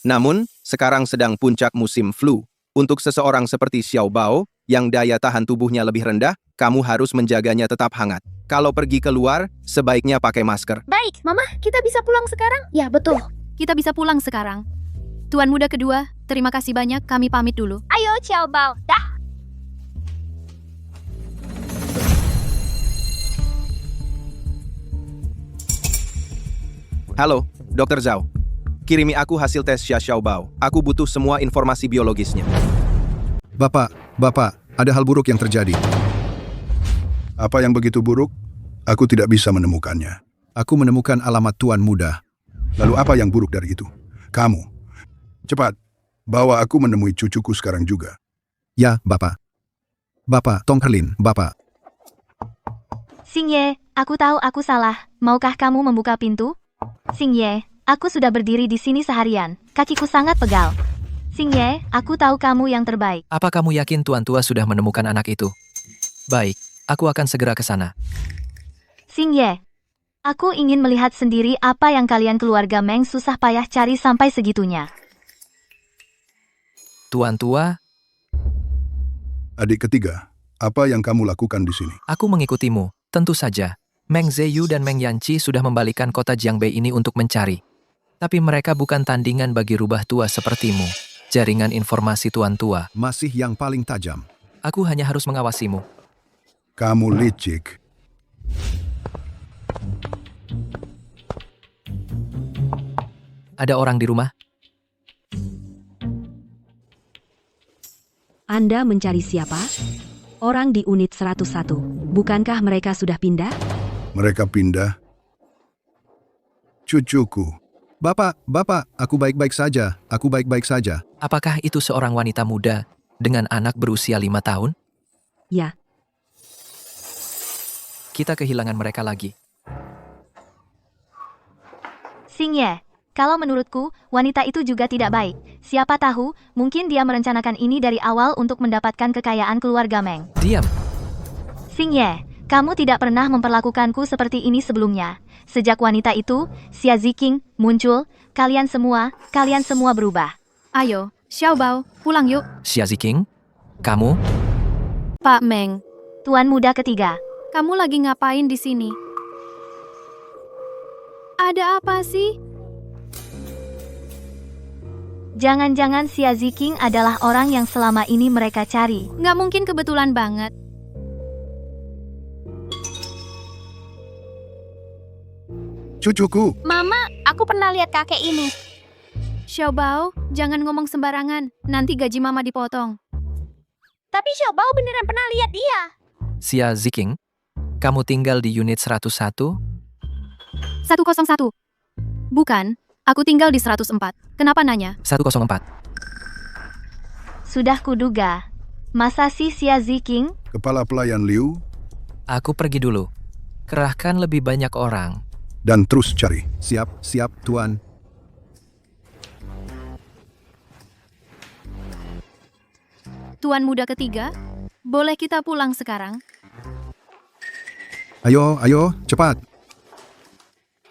Namun, sekarang sedang puncak musim flu. Untuk seseorang seperti Xiao Bao, yang daya tahan tubuhnya lebih rendah, kamu harus menjaganya tetap hangat. Kalau pergi keluar, sebaiknya pakai masker. Baik, Mama, kita bisa pulang sekarang? Ya, betul. Kita bisa pulang sekarang. Tuan muda kedua, terima kasih banyak, kami pamit dulu. Ayo, Xiao Bao. Dah. Halo, Dr. Zhao. Kirimi aku hasil tes Xiao Bao. Aku butuh semua informasi biologisnya. Bapak, ada hal buruk yang terjadi. Apa yang begitu buruk? Aku tidak bisa menemukannya. Aku menemukan alamat tuan muda. Lalu apa yang buruk dari itu? Kamu. Cepat, bawa aku menemui cucuku sekarang juga. Ya, Bapak. Bapak, Tong Herlin, Bapak. Xingye, aku tahu aku salah. Maukah kamu membuka pintu? Xingye, aku sudah berdiri di sini seharian. Kakiku sangat pegal. Xingye, aku tahu kamu yang terbaik. Apa kamu yakin Tuan Tua sudah menemukan anak itu? Baik, aku akan segera ke sana. Xingye, aku ingin melihat sendiri apa yang kalian keluarga Meng susah payah cari sampai segitunya. Tuan Tua, Adik ketiga, apa yang kamu lakukan di sini? aku mengikutimu, tentu saja. Meng Zheyu dan Meng Yanqi sudah membalikan kota Jiangbei ini untuk mencari. Tapi mereka bukan tandingan bagi rubah tua sepertimu. Jaringan informasi Tuan Tua. Masih yang paling tajam. Aku hanya harus mengawasimu. Kamu licik. Ada orang di rumah? Anda mencari siapa? Orang di unit 101. Bukankah mereka sudah pindah? Mereka pindah. Cucuku. Bapak, aku baik-baik saja. Aku baik-baik saja. Apakah itu seorang wanita muda dengan anak berusia 5 tahun? Ya, Kita kehilangan mereka lagi. Xingye, kalau menurutku, wanita itu juga tidak baik. Siapa tahu, mungkin dia merencanakan ini dari awal untuk mendapatkan kekayaan keluarga Meng. Diam. Xingye, kamu tidak pernah memperlakukanku seperti ini sebelumnya. Sejak wanita itu, Xia Ziking, muncul, kalian semua berubah. Ayo, Xiao Bao, pulang yuk. Xia Ziking, kamu? Pak Meng, Tuan muda ketiga. kamu lagi ngapain di sini? Ada apa sih? Jangan-jangan Xia Ziking adalah orang yang selama ini mereka cari. Nggak mungkin kebetulan banget. Cucuku. Mama, aku pernah lihat kakek ini. Xiao Bao, jangan ngomong sembarangan. Nanti gaji mama dipotong. Tapi Xiao Bao beneran pernah lihat dia. Xia Ziking, kamu tinggal di unit 101? 101. Bukan, aku tinggal di 104. Kenapa nanya? 104. Sudah kuduga. Masa sih Xia Ziking? Kepala pelayan Liu. Aku pergi dulu. Kerahkan lebih banyak orang. Dan terus cari. Siap, Tuan. Tuan muda ketiga, boleh kita pulang sekarang? Ayo, cepat.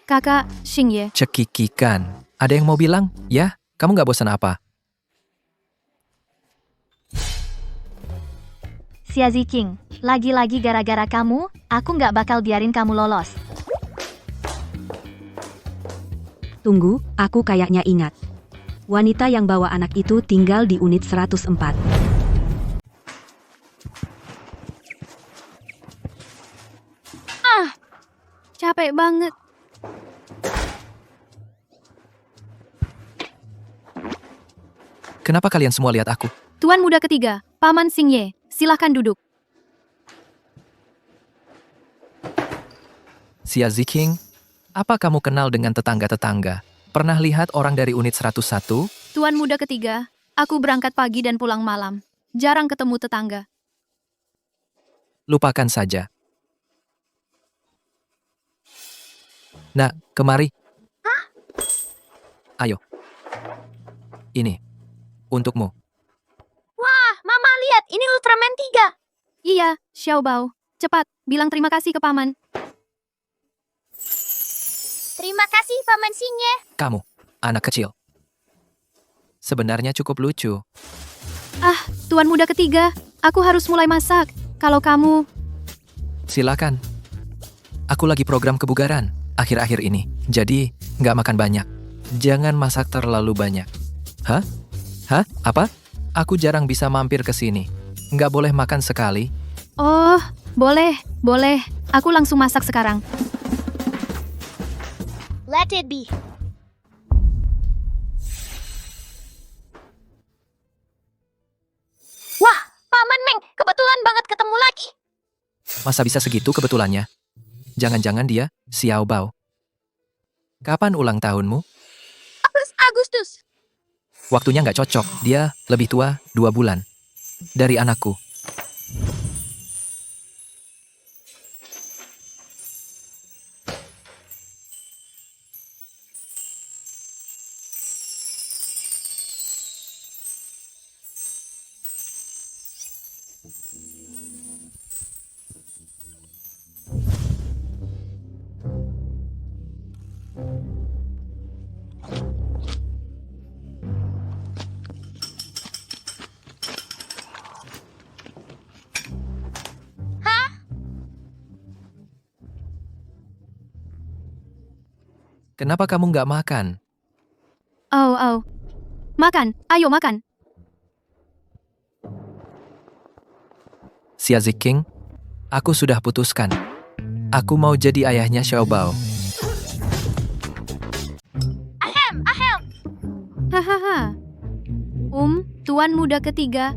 Kakak, Xingye. Cekikikan. Ada yang mau bilang? Ya, kamu nggak bosan apa? Xia Ziking, lagi-lagi gara-gara kamu, aku nggak bakal biarin kamu lolos. tunggu, aku kayaknya ingat. Wanita yang bawa anak itu tinggal di unit 104. Capek banget. Kenapa kalian semua lihat aku? Tuan muda ketiga, Paman Xingye, silahkan duduk. Xia Ziking, apa kamu kenal dengan tetangga-tetangga? Pernah lihat orang dari unit 101? Tuan muda ketiga, aku berangkat pagi dan pulang malam. Jarang ketemu tetangga. Lupakan saja. Nak, kemari. Ayo. Ini. Untukmu. ketiga. Iya, Xiaobao. Cepat, bilang terima kasih ke paman. Terima kasih, Paman Xingye. Kamu, anak kecil. Sebenarnya cukup lucu. Ah, tuan muda ketiga. Aku harus mulai masak. Kalau kamu... Silakan. Aku lagi program kebugaran akhir-akhir ini. Jadi, nggak makan banyak. Jangan masak terlalu banyak. Hah? Hah? Apa? Aku jarang bisa mampir ke sini. Nggak boleh makan sekali. Oh, boleh, boleh. Aku langsung masak sekarang. Let it be. Wah, Paman Meng, kebetulan banget ketemu lagi. Masa bisa segitu kebetulannya? Jangan-jangan dia Xiaobao. Kapan ulang tahunmu? Agustus. Waktunya nggak cocok. Dia lebih tua 2 bulan dari anakku. Kenapa kamu nggak makan? Oh. Makan, ayo makan. Xia Ziking, aku sudah putuskan. Aku mau jadi ayahnya Xiaobao. Ahem. Hahaha. Tuan muda ketiga.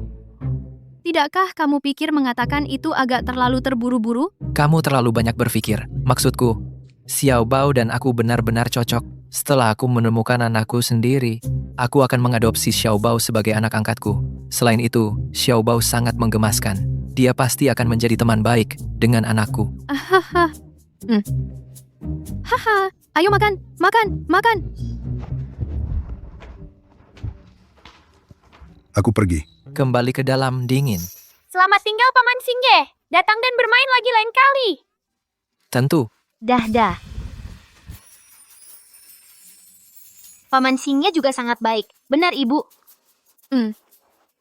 Tidakkah kamu pikir mengatakan itu agak terlalu terburu-buru? Kamu terlalu banyak berpikir. Maksudku, Xiaobao dan aku benar-benar cocok. Setelah aku menemukan anakku sendiri, aku akan mengadopsi Xiaobao sebagai anak angkatku. Selain itu, Xiaobao sangat menggemaskan. Dia pasti akan menjadi teman baik dengan anakku. Hahaha. Ayo makan. Aku pergi. Kembali ke dalam dingin. Selamat tinggal, Paman Xingye. Datang dan bermain lagi lain kali. Tentu. Dah. Paman Xingye juga sangat baik. Benar, Ibu.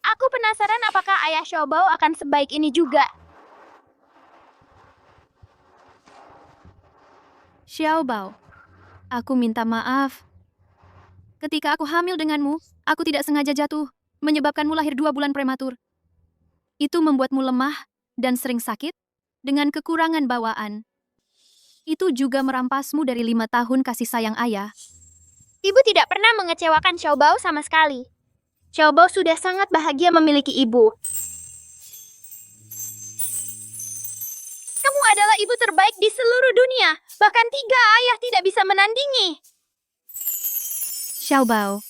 Aku penasaran apakah ayah Xiaobao akan sebaik ini juga. Xiaobao, aku minta maaf. Ketika aku hamil denganmu, aku tidak sengaja jatuh, menyebabkanmu lahir 2 bulan prematur. Itu membuatmu lemah dan sering sakit dengan kekurangan bawaan. Itu juga merampasmu dari 5 tahun kasih sayang ayah. Ibu tidak pernah mengecewakan Xiaobao sama sekali. Xiaobao sudah sangat bahagia memiliki ibu. Kamu adalah ibu terbaik di seluruh dunia. Bahkan 3 ayah tidak bisa menandingi. Xiaobao,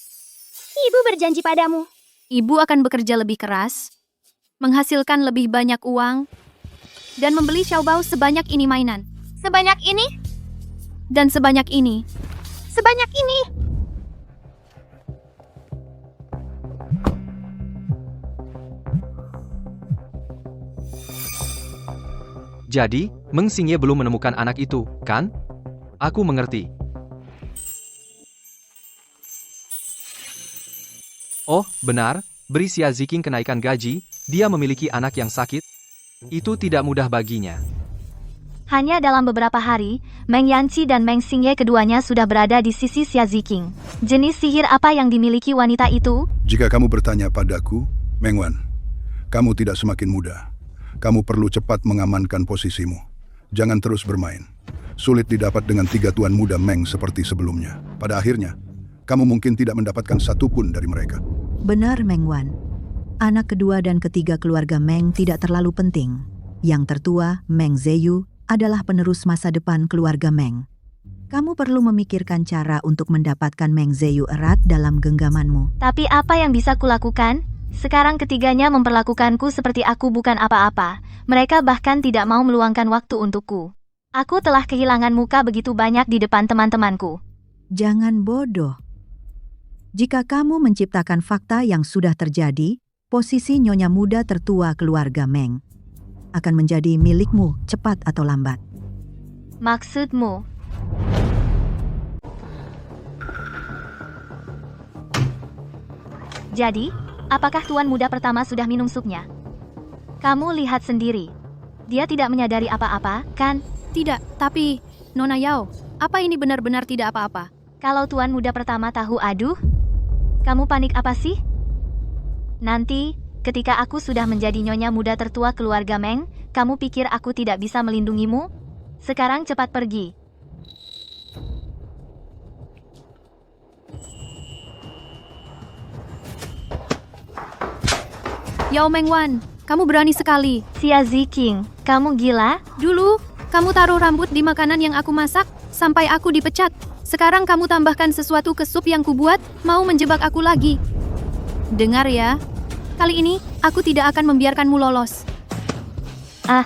Ibu berjanji padamu. ibu akan bekerja lebih keras, menghasilkan lebih banyak uang, dan membeli Xiaobao sebanyak ini mainan. Sebanyak ini? Dan sebanyak ini. Sebanyak ini? Jadi, Meng Xingye belum menemukan anak itu, kan? Aku mengerti. Oh, benar. Beri Xia Ziking kenaikan gaji, dia memiliki anak yang sakit. Itu tidak mudah baginya. Hanya dalam beberapa hari, Meng Yanqi dan Meng Xingye keduanya sudah berada di sisi Xia Ziking. Jenis sihir apa yang dimiliki wanita itu? Jika kamu bertanya padaku, Meng Wan, kamu tidak semakin muda. Kamu perlu cepat mengamankan posisimu. Jangan terus bermain. Sulit didapat dengan 3 tuan muda Meng seperti sebelumnya. Pada akhirnya, kamu mungkin tidak mendapatkan satupun dari mereka. Benar, Meng Wan. Anak kedua dan ketiga keluarga Meng tidak terlalu penting. Yang tertua, Meng Zeyu, adalah penerus masa depan keluarga Meng. Kamu perlu memikirkan cara untuk mendapatkan Meng Zeyu erat dalam genggamanmu. Tapi apa yang bisa kulakukan? Sekarang ketiganya memperlakukanku seperti aku bukan apa-apa. Mereka bahkan tidak mau meluangkan waktu untukku. Aku telah kehilangan muka begitu banyak di depan teman-temanku. Jangan bodoh. Jika kamu menciptakan fakta yang sudah terjadi, posisi nyonya muda tertua keluarga Meng akan menjadi milikmu cepat atau lambat. Maksudmu? Jadi, apakah tuan muda pertama sudah minum supnya? Kamu lihat sendiri. Dia tidak menyadari apa-apa, kan? Tidak, tapi Nona Yao, apa ini benar-benar tidak apa-apa? Kalau tuan muda pertama tahu, aduh, kamu panik apa sih? Nanti, ketika aku sudah menjadi nyonya muda tertua keluarga Meng, kamu pikir aku tidak bisa melindungimu? Sekarang cepat pergi. Yao Mengwan, kamu berani sekali. Xia Ziking, kamu gila? Dulu, kamu taruh rambut di makanan yang aku masak, sampai aku dipecat. Sekarang kamu tambahkan sesuatu ke sup yang kubuat, mau menjebak aku lagi. Dengar ya, kali ini aku tidak akan membiarkanmu lolos. Ah,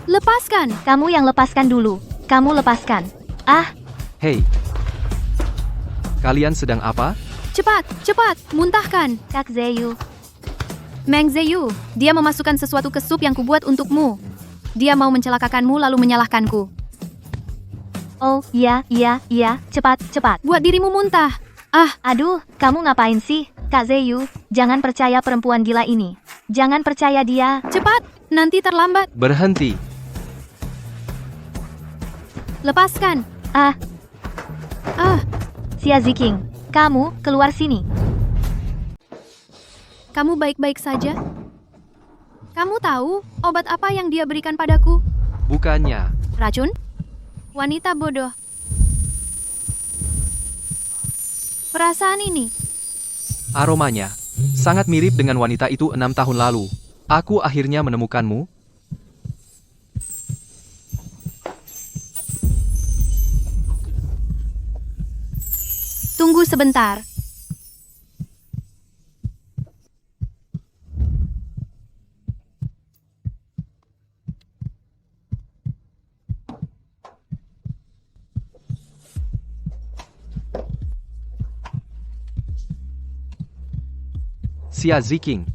lepaskan. Kamu yang lepaskan dulu. Kamu lepaskan. Ah. Hei. Kalian sedang apa? Cepat, cepat, muntahkan. Kak Zeyu. Meng Zeyu, dia memasukkan sesuatu ke sup yang kubuat untukmu. Dia mau mencelakakanmu lalu menyalahkanku. Oh, iya, cepat, cepat. Buat dirimu muntah. Ah, aduh, kamu ngapain sih? Kak Zeyu, jangan percaya perempuan gila ini. Jangan percaya dia. Cepat, nanti terlambat. Berhenti. Lepaskan. Ah. Xia Ziking, kamu keluar sini. Kamu baik-baik saja? Kamu tahu obat apa yang dia berikan padaku? Bukannya. Racun? Wanita bodoh. Perasaan ini. Aromanya sangat mirip dengan wanita itu 6 tahun lalu. Aku akhirnya menemukanmu. Tunggu sebentar. Xia Ziking.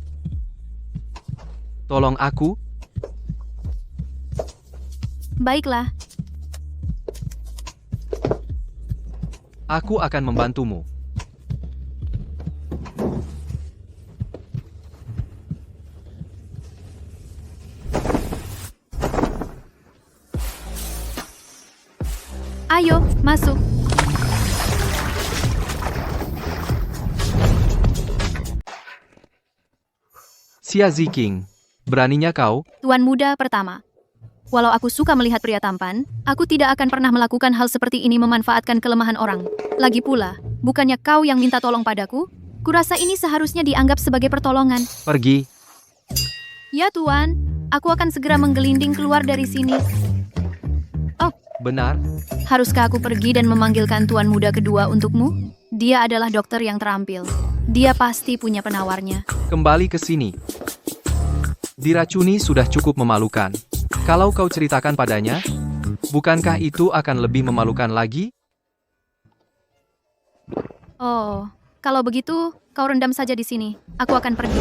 Tolong aku. Baiklah. Aku akan membantumu. Ayo, masuk. Xia Ziking, beraninya kau? Tuan muda pertama. Walau aku suka melihat pria tampan, aku tidak akan pernah melakukan hal seperti ini memanfaatkan kelemahan orang. Lagi pula, bukannya kau yang minta tolong padaku? Kurasa ini seharusnya dianggap sebagai pertolongan. Pergi. Ya tuan, aku akan segera menggelinding keluar dari sini. Oh, benar. Haruskah aku pergi dan memanggilkan tuan muda kedua untukmu? Dia adalah dokter yang terampil. Dia pasti punya penawarnya. Kembali ke sini. Diracuni sudah cukup memalukan. Kalau kau ceritakan padanya, bukankah itu akan lebih memalukan lagi? Oh, kalau begitu, kau rendam saja di sini. Aku akan pergi.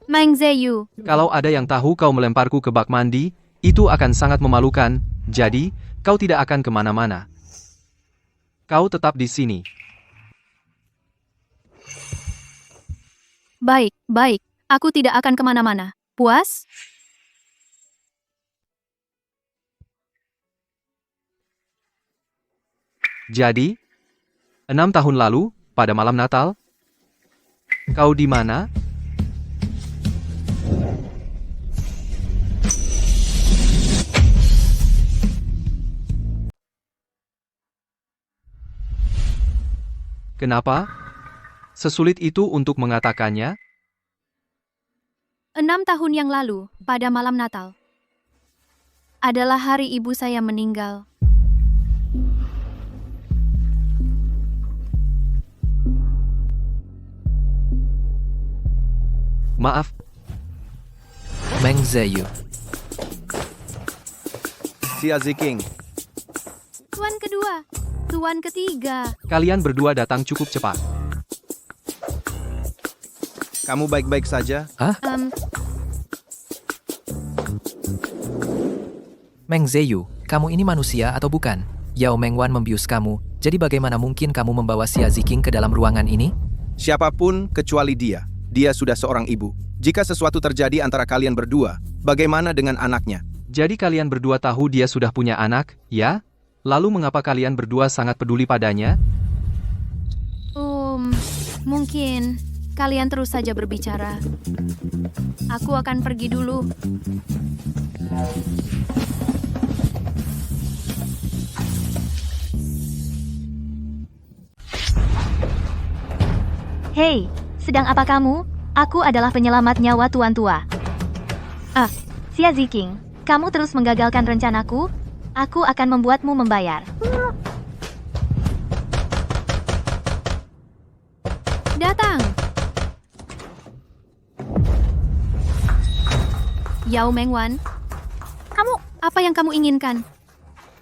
Meng Zeyu. Kalau ada yang tahu kau melemparku ke bak mandi, itu akan sangat memalukan, jadi kau tidak akan kemana-mana. Kau tetap di sini. Baik, baik. Aku tidak akan kemana-mana. Puas? Jadi, 6 tahun lalu, pada malam Natal, kau di mana? Kenapa? Sesulit itu untuk mengatakannya? 6 tahun yang lalu, pada malam Natal, adalah hari ibu saya meninggal. Maaf. Meng Zeyu. Xia Ziking. Tuan kedua, tuan ketiga. Kalian berdua datang cukup cepat. kamu baik-baik saja? Meng Zeyu, kamu ini manusia atau bukan? Yao Mengwan membius kamu, jadi bagaimana mungkin kamu membawa Xia Ziking ke dalam ruangan ini? Siapapun kecuali dia. Dia sudah seorang ibu. Jika sesuatu terjadi antara kalian berdua, bagaimana dengan anaknya? Jadi kalian berdua tahu dia sudah punya anak, ya? Lalu mengapa kalian berdua sangat peduli padanya? Mungkin kalian terus saja berbicara. Aku akan pergi dulu. Hei, sedang apa kamu? Aku adalah penyelamat nyawa Tuan Tua. Xia Ziking, kamu terus menggagalkan rencanaku? Aku akan membuatmu membayar. Datang! Yao Mengwan, apa yang kamu inginkan?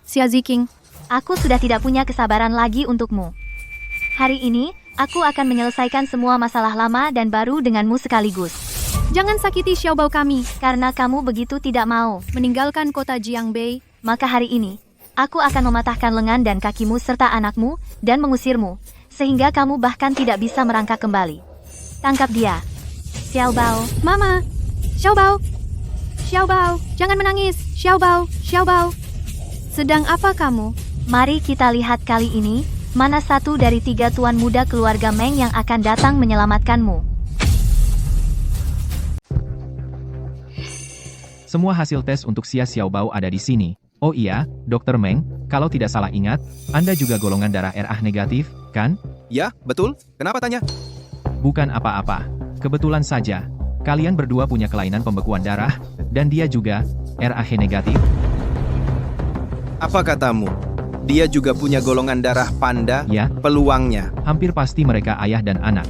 Xia Ziking, aku sudah tidak punya kesabaran lagi untukmu. Hari ini, aku akan menyelesaikan semua masalah lama dan baru denganmu sekaligus. Jangan sakiti Xiaobao kami. Karena kamu begitu tidak mau meninggalkan kota Jiangbei, maka hari ini, aku akan mematahkan lengan dan kakimu serta anakmu dan mengusirmu, sehingga kamu bahkan tidak bisa merangkak kembali. Tangkap dia. Xiaobao. Mama! Xiaobao! Xiaobao, jangan menangis. Xiaobao, Xiaobao. Sedang apa kamu? Mari kita lihat kali ini, mana satu dari 3 tuan muda keluarga Meng yang akan datang menyelamatkanmu. Semua hasil tes untuk Xia Xiaobao ada di sini. Oh iya, Dr. Meng, kalau tidak salah ingat, Anda juga golongan darah Rh negatif, kan? Ya, betul. Kenapa tanya? Bukan apa-apa. Kebetulan saja, kalian berdua punya kelainan pembekuan darah, dan dia juga Rh negatif. Apa katamu? Dia juga punya golongan darah panda? Ya. Peluangnya? Hampir pasti mereka ayah dan anak.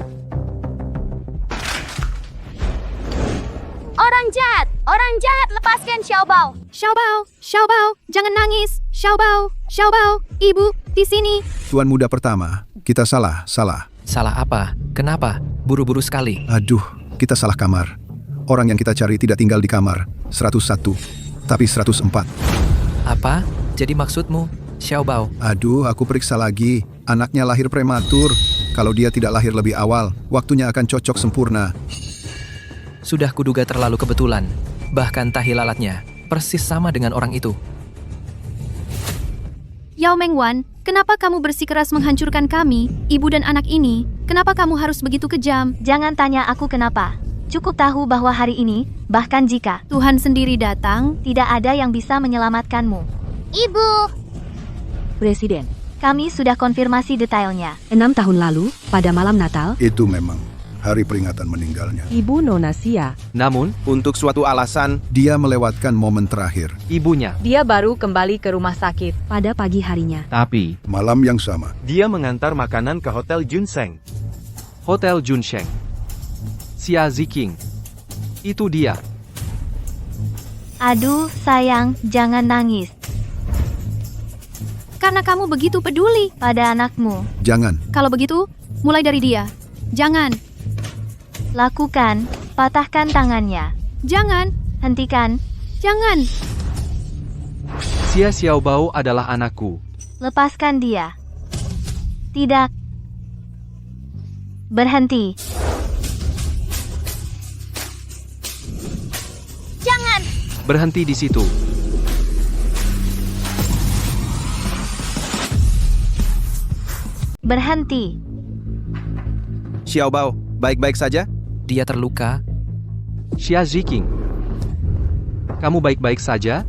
Orang jahat, lepaskan Xiaobao. Xiaobao, Xiaobao, jangan nangis. Xiaobao, Xiaobao, ibu, di sini. Tuan muda pertama, kita salah. Salah apa? Kenapa? Buru-buru sekali. Aduh, kita salah kamar. Orang yang kita cari tidak tinggal di kamar 101, tapi 104. Apa? Jadi maksudmu, Xiaobao? Aduh, aku periksa lagi. Anaknya lahir prematur. Kalau dia tidak lahir lebih awal, waktunya akan cocok sempurna. Sudah kuduga terlalu kebetulan. Bahkan tahi lalatnya persis sama dengan orang itu. Yao Mengwan, kenapa kamu bersikeras menghancurkan kami, ibu dan anak ini? Kenapa kamu harus begitu kejam? Jangan tanya aku kenapa. Cukup tahu bahwa hari ini, bahkan jika Tuhan sendiri datang, tidak ada yang bisa menyelamatkanmu. Ibu! Presiden, kami sudah konfirmasi detailnya. 6 tahun lalu, pada malam Natal, Itu memang hari peringatan meninggalnya. Ibu Nona Xia, Namun, Untuk suatu alasan, Dia melewatkan momen terakhir. ibunya, Dia baru kembali ke rumah sakit. pada pagi harinya. Tapi, Malam yang sama, Dia mengantar makanan ke Hotel Junseng. Hotel Junsheng. Xia Ziking. Itu dia. Aduh, sayang, jangan nangis. karena kamu begitu peduli pada anakmu. Jangan. Kalau begitu, mulai dari dia. Jangan, Lakukan, patahkan tangannya. jangan, Hentikan, jangan. Xia Xiaobao adalah anakku. lepaskan dia. Tidak. Berhenti. Jangan! Berhenti di situ. Berhenti. Xiaobao, baik-baik saja? Dia terluka. Xia Ziking. Kamu baik-baik saja?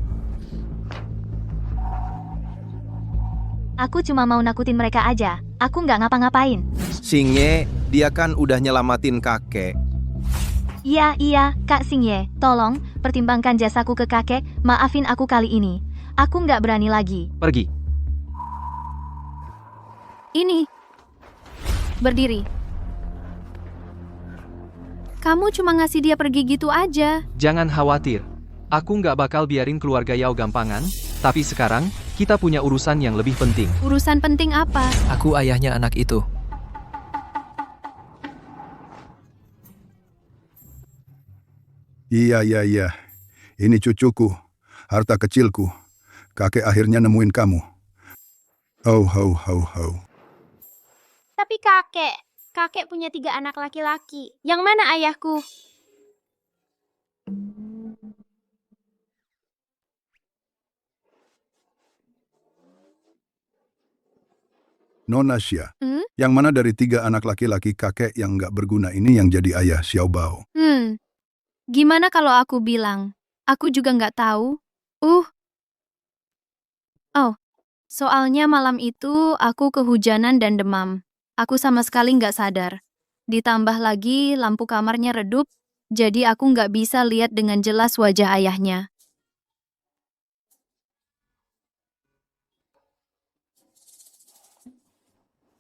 Aku cuma mau nakutin mereka aja. Aku nggak ngapa-ngapain. Xingye, dia kan udah nyelamatin kakek. Iya, Kak Xingye. Tolong, pertimbangkan jasaku ke kakek. Maafin aku kali ini. Aku nggak berani lagi. Pergi. Ini. Berdiri. Kamu cuma ngasih dia pergi gitu aja. Jangan khawatir. Aku nggak bakal biarin keluarga Yao gampangan. Tapi sekarang, kita punya urusan yang lebih penting. Urusan penting apa? Aku ayahnya anak itu. Iya. Ini cucuku, harta kecilku. Kakek akhirnya nemuin kamu. Ho. Tapi kakek punya 3 anak laki-laki. Yang mana ayahku? Nona Xia, yang mana dari 3 anak laki-laki kakek yang nggak berguna ini yang jadi ayah Xiao Bao? Gimana kalau aku bilang? Aku juga nggak tahu. Soalnya malam itu aku kehujanan dan demam. Aku sama sekali nggak sadar. Ditambah lagi lampu kamarnya redup, jadi aku nggak bisa lihat dengan jelas wajah ayahnya.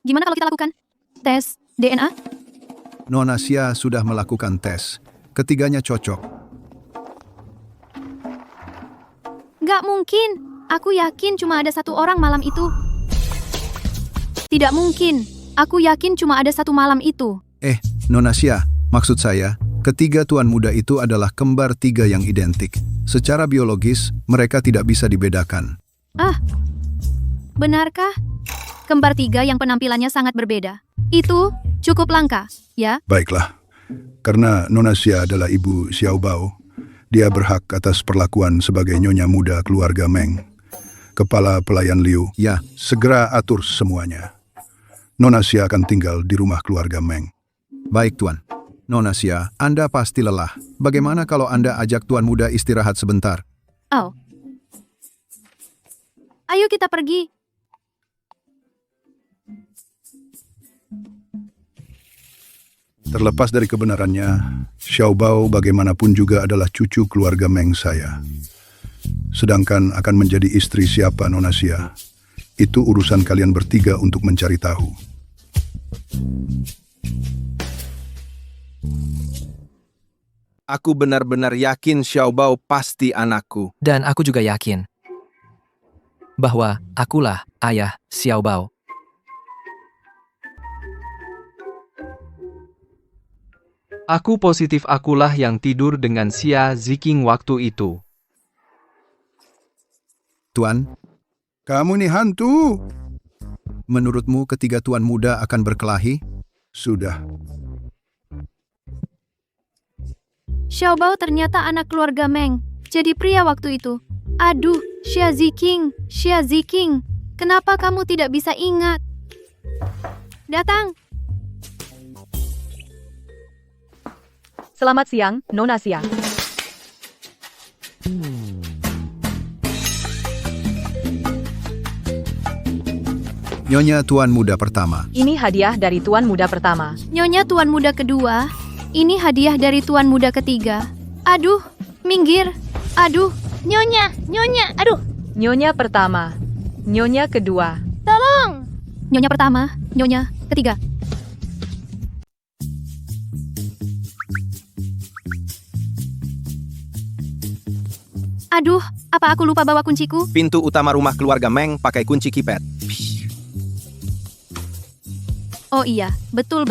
Gimana kalau kita lakukan tes DNA? Nona Xia sudah melakukan tes. Ketiganya cocok. Nggak mungkin. Aku yakin cuma ada 1 orang malam itu. Tidak mungkin. Aku yakin cuma ada 1 malam itu. Nona Xia, maksud saya, ketiga tuan muda itu adalah kembar 3 yang identik. Secara biologis, mereka tidak bisa dibedakan. Benarkah? Kembar 3 yang penampilannya sangat berbeda. Itu cukup langka, ya? Baiklah, karena Nona Xia adalah ibu Xiao Bao, dia berhak atas perlakuan sebagai nyonya muda keluarga Meng. Kepala pelayan Liu, Ya, segera atur semuanya. Nona Xia akan tinggal di rumah keluarga Meng. baik tuan. Nona Xia, Anda pasti lelah. Bagaimana kalau Anda ajak tuan muda istirahat sebentar? Ayo kita pergi. Terlepas dari kebenarannya, Xiao Bao bagaimanapun juga adalah cucu keluarga Meng saya. Sedangkan akan menjadi istri siapa Nona Xia, itu urusan kalian bertiga untuk mencari tahu. Aku benar-benar yakin Xiao Bao pasti anakku. Dan aku juga yakin bahwa akulah ayah Xiao Bao. Aku positif akulah yang tidur dengan Xia Ziking waktu itu. Tuan, Kamu nih hantu. menurutmu ketiga tuan muda akan berkelahi? Sudah. Xiao Bao ternyata anak keluarga Meng. Jadi pria waktu itu. Aduh, Xia Ziking. Kenapa kamu tidak bisa ingat? Datang. Selamat siang, Nona Xia. Nyonya tuan muda pertama. Ini hadiah dari tuan muda pertama. Nyonya tuan muda kedua. Ini hadiah dari tuan muda ketiga. Aduh, minggir. Aduh, Nyonya, aduh, Nyonya pertama. Nyonya kedua. tolong. Nyonya pertama, Nyonya ketiga. Aduh, apa aku lupa bawa kunciku? Pintu utama rumah keluarga Meng pakai kunci kipet. Oh iya, betul.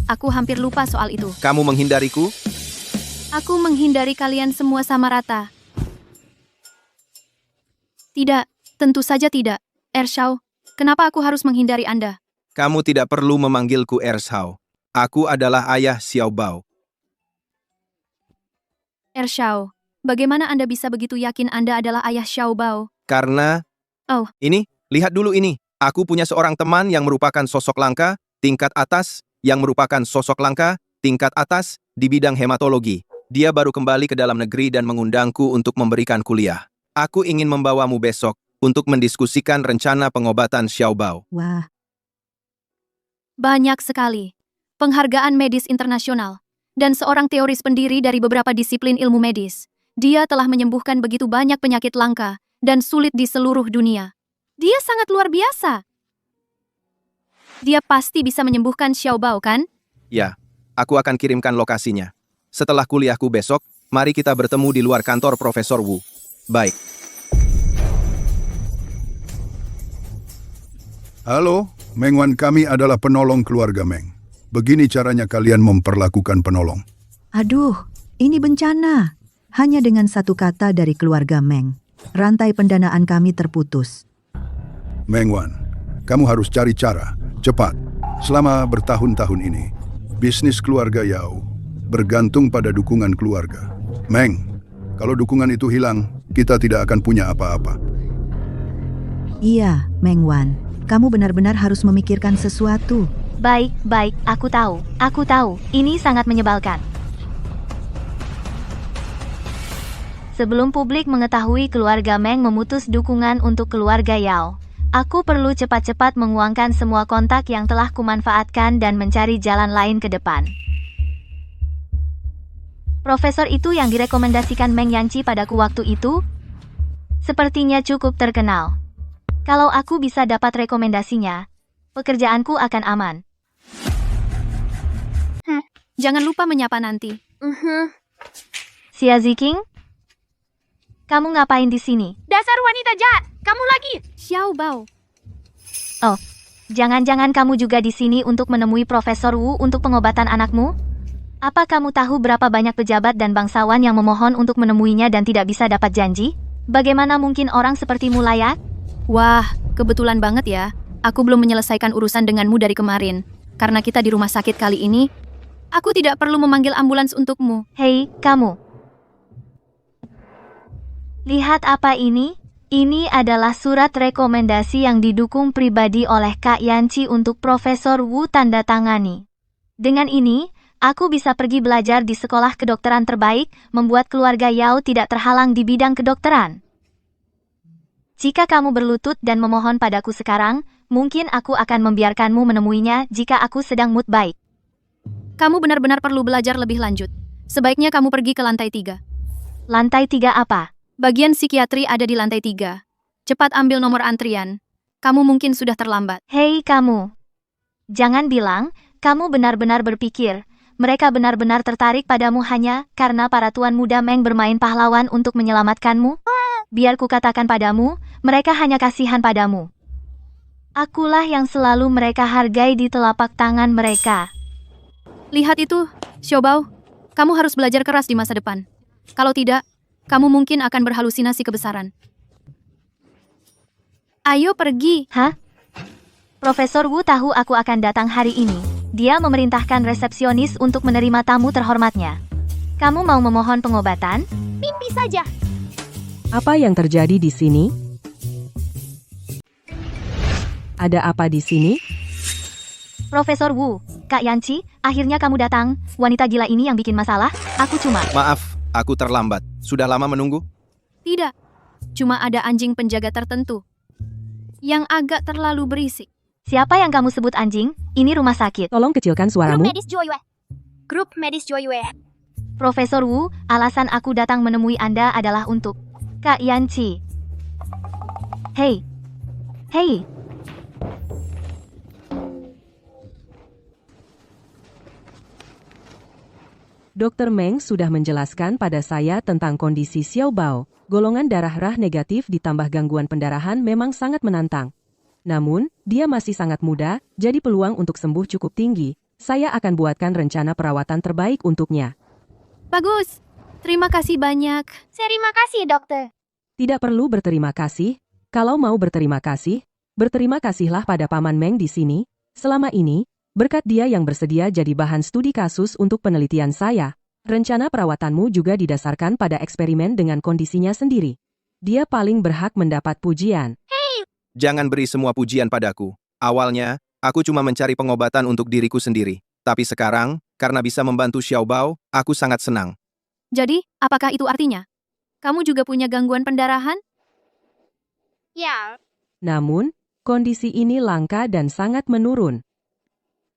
Aku hampir lupa soal itu. Kamu menghindariku? Aku menghindari kalian semua sama rata. Tidak, tentu saja tidak. Ershao, kenapa aku harus menghindari Anda? Kamu tidak perlu memanggilku Ershao. Aku adalah ayah Xiao Bao. Ershao, bagaimana Anda bisa begitu yakin Anda adalah ayah Xiao Bao? Karena... Ini, lihat dulu ini. Aku punya seorang teman yang merupakan sosok langka, tingkat atas, yang merupakan sosok langka, tingkat atas, di bidang hematologi. Dia baru kembali ke dalam negeri dan mengundangku untuk memberikan kuliah. Aku ingin membawamu besok untuk mendiskusikan rencana pengobatan Xiao Bao. Wah, Banyak sekali. Penghargaan medis internasional. Dan seorang teoris pendiri dari beberapa disiplin ilmu medis. Dia telah menyembuhkan begitu banyak penyakit langka dan sulit di seluruh dunia. Dia sangat luar biasa. Dia pasti bisa menyembuhkan Xiao Bao, kan? Ya, aku akan kirimkan lokasinya. Setelah kuliahku besok, mari kita bertemu di luar kantor Profesor Wu. Baik. Halo, Meng Wan kami adalah penolong keluarga Meng. Begini caranya kalian memperlakukan penolong. aduh, Ini bencana. Hanya dengan satu kata dari keluarga Meng, rantai pendanaan kami terputus. Meng Wan, kamu harus cari cara, cepat. Selama bertahun-tahun ini, bisnis keluarga Yao bergantung pada dukungan keluarga. Meng, kalau dukungan itu hilang, kita tidak akan punya apa-apa. Iya, Meng Wan, kamu benar-benar harus memikirkan sesuatu. Baik, aku tahu. Ini sangat menyebalkan. Sebelum publik mengetahui keluarga Meng memutus dukungan untuk keluarga Yao, aku perlu cepat-cepat menguangkan semua kontak yang telah kumanfaatkan dan mencari jalan lain ke depan. Profesor itu yang direkomendasikan Meng Yanqi padaku waktu itu, sepertinya cukup terkenal. Kalau aku bisa dapat rekomendasinya, pekerjaanku akan aman. Jangan lupa menyapa nanti. Xia Ziking? Kamu ngapain di sini? Dasar wanita jahat, kamu lagi. Xiao Bao. Oh, jangan-jangan kamu juga di sini untuk menemui Profesor Wu untuk pengobatan anakmu? Apa kamu tahu berapa banyak pejabat dan bangsawan yang memohon untuk menemuinya dan tidak bisa dapat janji? Bagaimana mungkin orang sepertimu layak? Wah, kebetulan banget ya. Aku belum menyelesaikan urusan denganmu dari kemarin. Karena kita di rumah sakit kali ini, aku tidak perlu memanggil ambulans untukmu. Hei, kamu. Lihat apa ini? Ini adalah surat rekomendasi yang didukung pribadi oleh Kak Yanqi untuk Profesor Wu tanda tangani. Dengan ini, aku bisa pergi belajar di sekolah kedokteran terbaik, membuat keluarga Yao tidak terhalang di bidang kedokteran. Jika kamu berlutut dan memohon padaku sekarang, mungkin aku akan membiarkanmu menemuinya jika aku sedang mood baik. Kamu benar-benar perlu belajar lebih lanjut. Sebaiknya kamu pergi ke lantai 3. Lantai 3 apa? Bagian psikiatri ada di lantai 3. Cepat ambil nomor antrian. Kamu mungkin sudah terlambat. Hei kamu. Jangan bilang, kamu benar-benar berpikir, mereka benar-benar tertarik padamu hanya karena para tuan muda Meng bermain pahlawan untuk menyelamatkanmu? Biar kukatakan padamu, mereka hanya kasihan padamu. Akulah yang selalu mereka hargai di telapak tangan mereka. Lihat itu, Xiao Bao. Kamu harus belajar keras di masa depan. Kalau tidak, kamu mungkin akan berhalusinasi kebesaran. Ayo pergi. Hah? Profesor Wu tahu aku akan datang hari ini. Dia memerintahkan resepsionis untuk menerima tamu terhormatnya. Kamu mau memohon pengobatan? Mimpi saja. Apa yang terjadi di sini? Ada apa di sini? Profesor Wu, Kak Yanqi, akhirnya kamu datang. Wanita gila ini yang bikin masalah. Aku cuma... Maaf, aku terlambat. Sudah lama menunggu? Tidak. Cuma ada anjing penjaga tertentu yang agak terlalu berisik. Siapa yang kamu sebut anjing? Ini rumah sakit. Tolong kecilkan suaramu. Grup medis Joyue. Profesor Wu, alasan aku datang menemui Anda adalah untuk Kak Yanqi. Hei. Dr. Meng sudah menjelaskan pada saya tentang kondisi Xiao Bao. Golongan darah Rah negatif ditambah gangguan pendarahan memang sangat menantang. Namun, dia masih sangat muda, jadi peluang untuk sembuh cukup tinggi. Saya akan buatkan rencana perawatan terbaik untuknya. Bagus. Terima kasih banyak. Terima kasih, dokter. Tidak perlu berterima kasih. Kalau mau berterima kasihlah pada Paman Meng di sini. Selama ini, berkat dia yang bersedia jadi bahan studi kasus untuk penelitian saya, rencana perawatanmu juga didasarkan pada eksperimen dengan kondisinya sendiri. Dia paling berhak mendapat pujian. Jangan beri semua pujian padaku. Awalnya, aku cuma mencari pengobatan untuk diriku sendiri. Tapi sekarang, karena bisa membantu Xiao Bao, aku sangat senang. Jadi, apakah itu artinya? Kamu juga punya gangguan pendarahan? Ya. Namun, kondisi ini langka dan sangat menurun.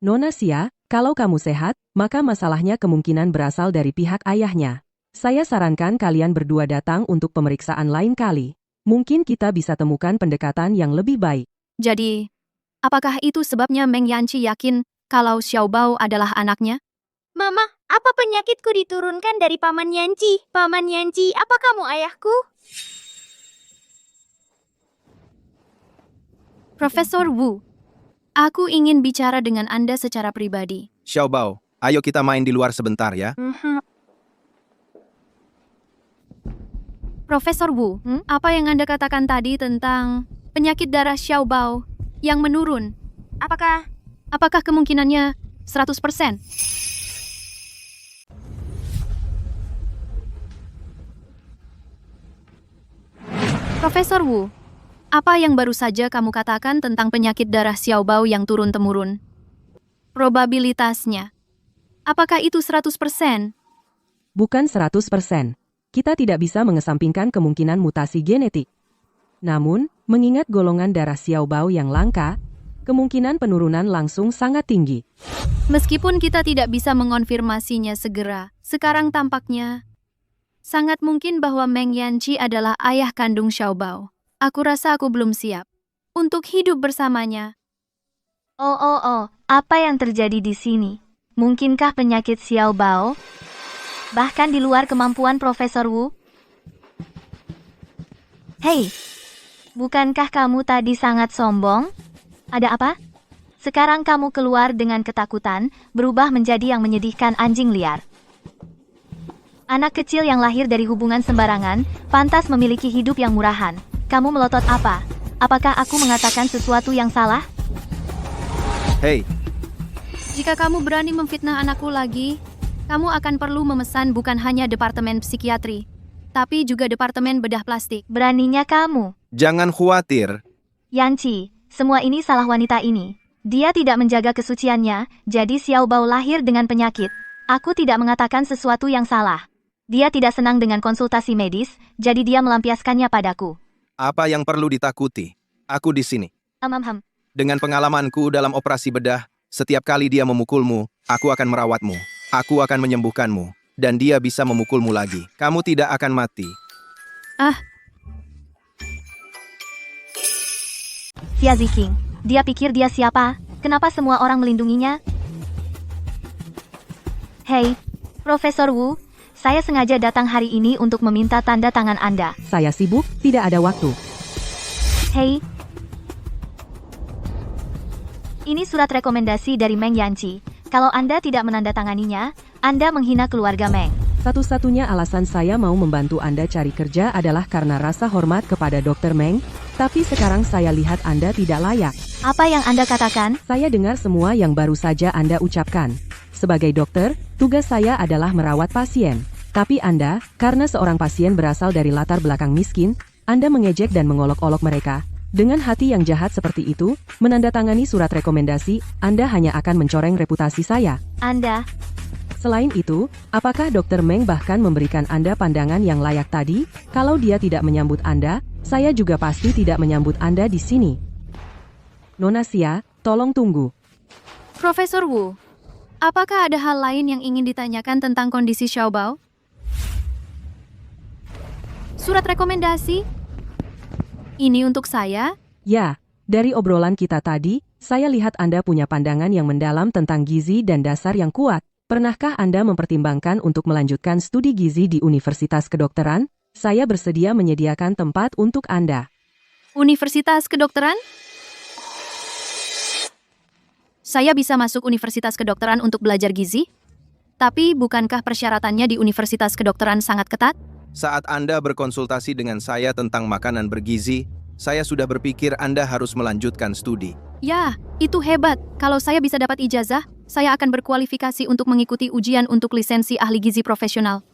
Nona Xia, kalau kamu sehat, maka masalahnya kemungkinan berasal dari pihak ayahnya. Saya sarankan kalian berdua datang untuk pemeriksaan lain kali. Mungkin kita bisa temukan pendekatan yang lebih baik. Jadi, apakah itu sebabnya Meng Yanqi yakin kalau Xiao Bao adalah anaknya? Mama, apa penyakitku diturunkan dari Paman Yanqi? Paman Yanqi, apa kamu ayahku? Profesor Wu, aku ingin bicara dengan Anda secara pribadi. Xiao Bao, ayo kita main di luar sebentar ya. Profesor Wu, apa yang Anda katakan tadi tentang penyakit darah Xiaobao yang menurun? Apakah kemungkinannya 100%? Profesor Wu, apa yang baru saja kamu katakan tentang penyakit darah Xiaobao yang turun-temurun? Probabilitasnya, apakah itu 100%? Bukan 100%. Kita tidak bisa mengesampingkan kemungkinan mutasi genetik. Namun, mengingat golongan darah Xiaobao yang langka, kemungkinan penurunan langsung sangat tinggi. Meskipun kita tidak bisa mengonfirmasinya segera, sekarang tampaknya sangat mungkin bahwa Meng Yanqi adalah ayah kandung Xiaobao. Aku rasa aku belum siap untuk hidup bersamanya. Oh, apa yang terjadi di sini? Mungkinkah penyakit Xiaobao? Bahkan di luar kemampuan Profesor Wu? Hei, bukankah kamu tadi sangat sombong? Ada apa? Sekarang kamu keluar dengan ketakutan, berubah menjadi yang menyedihkan anjing liar. Anak kecil yang lahir dari hubungan sembarangan, pantas memiliki hidup yang murahan. Kamu melotot apa? Apakah aku mengatakan sesuatu yang salah? Hei, Jika kamu berani memfitnah anakku lagi, kamu akan perlu memesan bukan hanya departemen psikiatri, tapi juga departemen bedah plastik. Beraninya kamu. jangan khawatir. Yanqi, semua ini salah wanita ini. Dia tidak menjaga kesuciannya, jadi Xiaobao lahir dengan penyakit. Aku tidak mengatakan sesuatu yang salah. Dia tidak senang dengan konsultasi medis, jadi dia melampiaskannya padaku. Apa yang perlu ditakuti? Aku di sini. Dengan pengalamanku dalam operasi bedah, setiap kali dia memukulmu, aku akan merawatmu. Aku akan menyembuhkanmu. Dan dia bisa memukulmu lagi. Kamu tidak akan mati. Xia Ziqing, dia pikir dia siapa? Kenapa semua orang melindunginya? Hei, Profesor Wu, saya sengaja datang hari ini untuk meminta tanda tangan Anda. Saya sibuk, tidak ada waktu. Hei, ini surat rekomendasi dari Meng Yanqi. Kalau Anda tidak menandatanganinya, Anda menghina keluarga Meng. Satu-satunya alasan saya mau membantu Anda cari kerja adalah karena rasa hormat kepada Dr. Meng, tapi sekarang saya lihat Anda tidak layak. Apa yang Anda katakan? Saya dengar semua yang baru saja Anda ucapkan. Sebagai dokter, tugas saya adalah merawat pasien. Tapi Anda, karena seorang pasien berasal dari latar belakang miskin, Anda mengejek dan mengolok-olok mereka. Dengan hati yang jahat seperti itu, menandatangani surat rekomendasi, Anda hanya akan mencoreng reputasi saya. Anda. Selain itu, apakah Dr. Meng bahkan memberikan Anda pandangan yang layak tadi? Kalau dia tidak menyambut Anda, saya juga pasti tidak menyambut Anda di sini. Nona Xia, tolong tunggu. Profesor Wu, apakah ada hal lain yang ingin ditanyakan tentang kondisi Xiaobao? Surat rekomendasi? Ini untuk saya? Ya, dari obrolan kita tadi, saya lihat Anda punya pandangan yang mendalam tentang gizi dan dasar yang kuat. Pernahkah Anda mempertimbangkan untuk melanjutkan studi gizi di Universitas Kedokteran? Saya bersedia menyediakan tempat untuk Anda. Universitas Kedokteran? Saya bisa masuk Universitas Kedokteran untuk belajar gizi? Tapi bukankah persyaratannya di Universitas Kedokteran sangat ketat? Saat Anda berkonsultasi dengan saya tentang makanan bergizi, saya sudah berpikir Anda harus melanjutkan studi. Ya, itu hebat. Kalau saya bisa dapat ijazah, saya akan berkualifikasi untuk mengikuti ujian untuk lisensi ahli gizi profesional.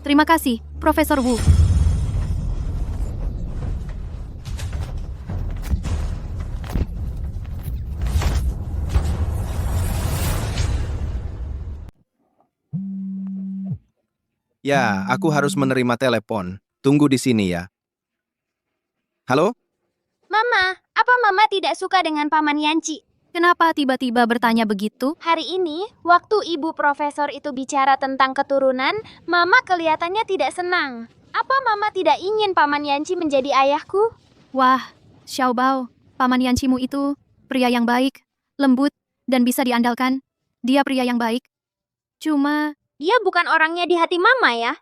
Terima kasih, Profesor Wu. Ya, aku harus menerima telepon. Tunggu di sini ya. Halo? Mama, apa Mama tidak suka dengan Paman Yanqi? Kenapa tiba-tiba bertanya begitu? Hari ini, waktu ibu profesor itu bicara tentang keturunan, Mama kelihatannya tidak senang. Apa Mama tidak ingin Paman Yanqi menjadi ayahku? Wah, Xiaobao, Paman Yanqimu itu pria yang baik, lembut, dan bisa diandalkan. Dia pria yang baik. Cuma, dia bukan orangnya di hati Mama ya?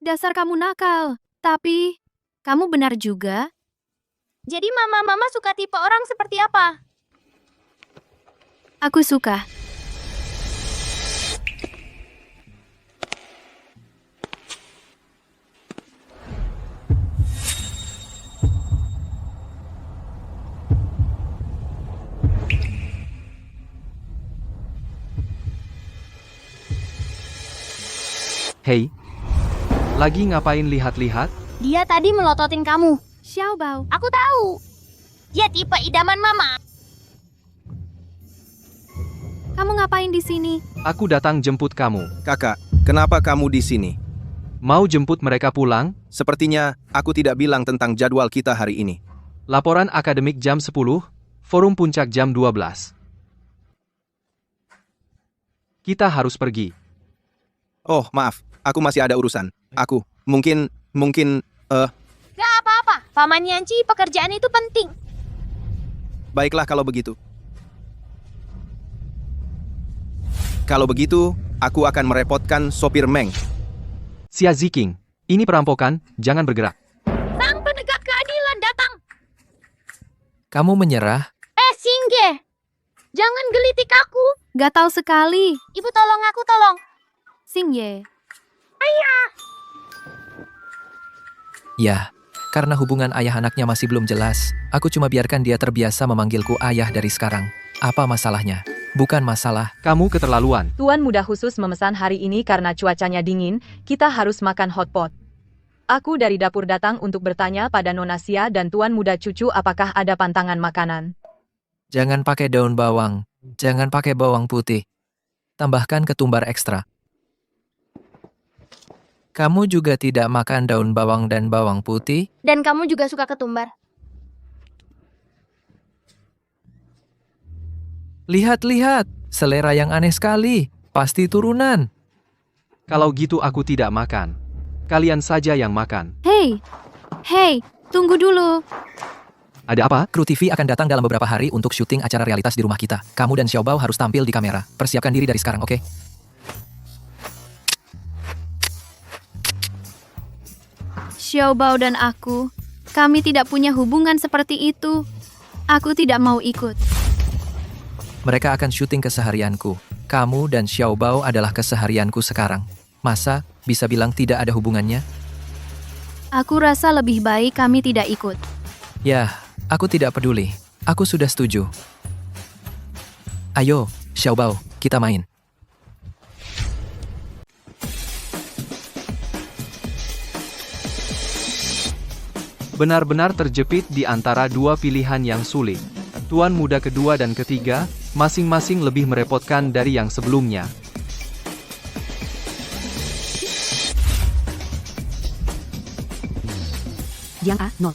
Dasar kamu nakal, tapi kamu benar juga. Jadi Mama suka tipe orang seperti apa? Aku suka. Hei, lagi ngapain lihat-lihat? Dia tadi melototin kamu. Xiaobao, Aku tahu. Dia tipe idaman mama. kamu ngapain di sini? Aku datang jemput kamu. Kakak, kenapa kamu di sini? Mau jemput mereka pulang? Sepertinya aku tidak bilang tentang jadwal kita hari ini. Laporan akademik jam 10, forum puncak jam 12. Kita harus pergi. Oh, maaf. Aku masih ada urusan. Aku, mungkin, Gak apa-apa. Paman Yanci, pekerjaan itu penting. baiklah kalau begitu. Kalau begitu, aku akan merepotkan sopir Meng. Xia Ziking, ini perampokan, jangan bergerak. Sang penegak keadilan datang. Kamu menyerah? Singge. Jangan gelitik aku. Gatal sekali. Ibu tolong aku, tolong. Xingye. Ayah. Ya, karena hubungan ayah anaknya masih belum jelas, aku cuma biarkan dia terbiasa memanggilku ayah dari sekarang. Apa masalahnya? Bukan masalah. Kamu keterlaluan. Tuan muda khusus memesan hari ini karena cuacanya dingin, kita harus makan hotpot. Aku dari dapur datang untuk bertanya pada Nona Xia dan Tuan muda cucu apakah ada pantangan makanan. Jangan pakai daun bawang. Jangan pakai bawang putih. Tambahkan ketumbar ekstra. Kamu juga tidak makan daun bawang dan bawang putih? Dan kamu juga suka ketumbar. Lihat-lihat, selera yang aneh sekali. Pasti turunan. Kalau gitu aku tidak makan. Kalian saja yang makan. Hei, tunggu dulu. Ada apa? Kru TV akan datang dalam beberapa hari untuk syuting acara realitas di rumah kita. Kamu dan Xiaobao harus tampil di kamera. Persiapkan diri dari sekarang, oke? Xiaobao dan aku, kami tidak punya hubungan seperti itu. Aku tidak mau ikut. Mereka akan syuting keseharianku. Kamu dan Xiaobao adalah keseharianku sekarang. Masa bisa bilang tidak ada hubungannya? Aku rasa lebih baik kami tidak ikut. Ya, aku tidak peduli. Aku sudah setuju. Ayo, Xiaobao, kita main. Benar-benar terjepit di antara dua pilihan yang sulit. Tuan muda kedua dan ketiga, masing-masing lebih merepotkan dari yang sebelumnya. Yang A0.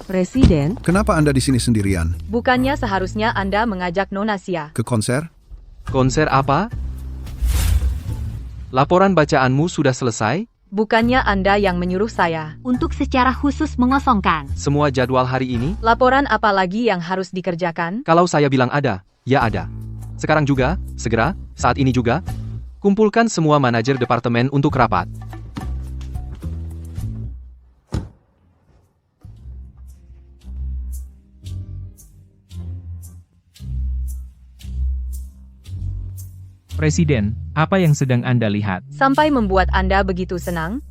Presiden, Kenapa Anda di sini sendirian? Bukannya seharusnya Anda mengajak Nona Xia. Ke konser? Konser apa? Laporan bacaanmu sudah selesai? Bukannya Anda yang menyuruh saya. Untuk secara khusus mengosongkan. Semua jadwal hari ini? Laporan apa lagi yang harus dikerjakan? Kalau saya bilang ada, ya ada. Sekarang juga, segera, saat ini juga. Kumpulkan semua manajer departemen untuk rapat. Presiden, apa yang sedang Anda lihat? Sampai membuat Anda begitu senang?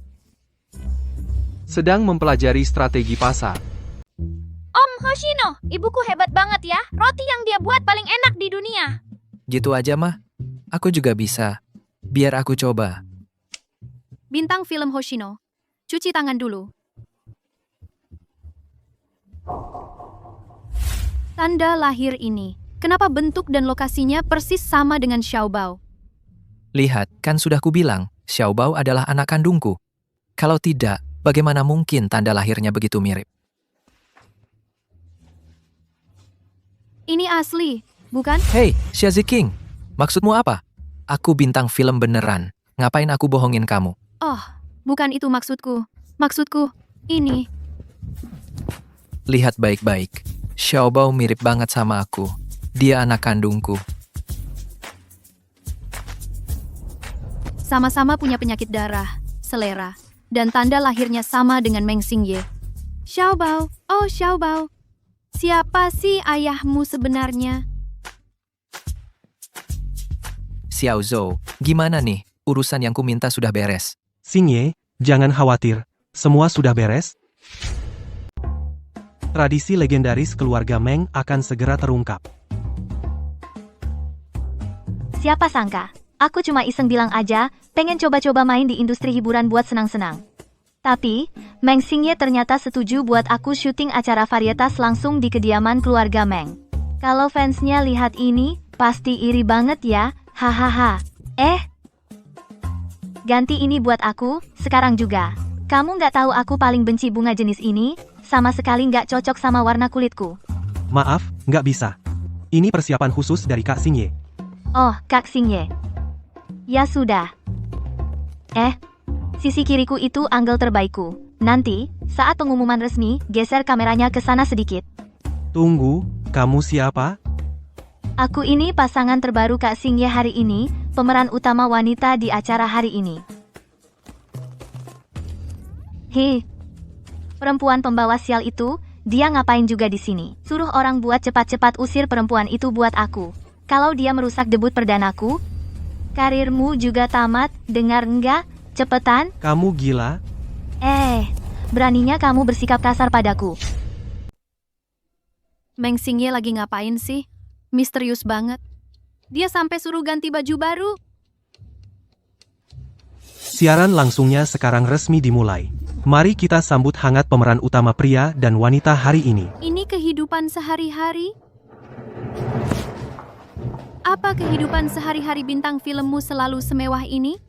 Sedang mempelajari strategi pasar. Om Hoshino, ibuku hebat banget ya. Roti yang dia buat paling enak di dunia. Gitu aja, mah. Aku juga bisa. Biar aku coba. Bintang film Hoshino, cuci tangan dulu. Tanda lahir ini, kenapa bentuk dan lokasinya persis sama dengan Xiaobao? Lihat, kan sudah kubilang, Xiaobao adalah anak kandungku. Kalau tidak, bagaimana mungkin tanda lahirnya begitu mirip? Ini asli, bukan? Hei, Xia Ziking, maksudmu apa? Aku bintang film beneran. Ngapain aku bohongin kamu? Oh, bukan itu maksudku. Maksudku, ini. Lihat baik-baik. Xiaobao mirip banget sama aku. Dia anak kandungku. Sama-sama punya penyakit darah, selera, dan tanda lahirnya sama dengan Meng Xingye. Xiaobao, oh Xiaobao. Siapa sih ayahmu sebenarnya? Xiao Zhou, gimana nih? Urusan yang kuminta sudah beres. Xingye, jangan khawatir. Semua sudah beres? Tradisi legendaris keluarga Meng akan segera terungkap. Siapa sangka, Aku cuma iseng bilang aja, pengen coba-coba main di industri hiburan buat senang-senang. Tapi, Meng Xingye ternyata setuju buat aku syuting acara varietas langsung di kediaman keluarga Meng. Kalau fansnya lihat ini, pasti iri banget ya, hahaha. Ganti ini buat aku, sekarang juga. Kamu nggak tahu aku paling benci bunga jenis ini, sama sekali nggak cocok sama warna kulitku. Maaf, nggak bisa. Ini persiapan khusus dari Kak Xingye. Oh, Kak Xingye. Ya sudah. Sisi kiriku itu angle terbaikku. Nanti, saat pengumuman resmi, geser kameranya ke sana sedikit. Tunggu, kamu siapa? Aku ini pasangan terbaru Kak Xingye hari ini, pemeran utama wanita di acara hari ini. Perempuan pembawa sial itu, dia ngapain juga di sini? Suruh orang buat cepat-cepat usir perempuan itu buat aku. Kalau dia merusak debut perdanaku, karirmu juga tamat, dengar enggak? Cepetan. Kamu gila? Beraninya kamu bersikap kasar padaku. Meng Xingye lagi ngapain sih? Misterius banget. Dia sampai suruh ganti baju baru. Siaran langsungnya sekarang resmi dimulai. Mari kita sambut hangat pemeran utama pria dan wanita hari ini. Ini kehidupan sehari-hari? Apa kehidupan sehari-hari bintang filmmu selalu semewah ini?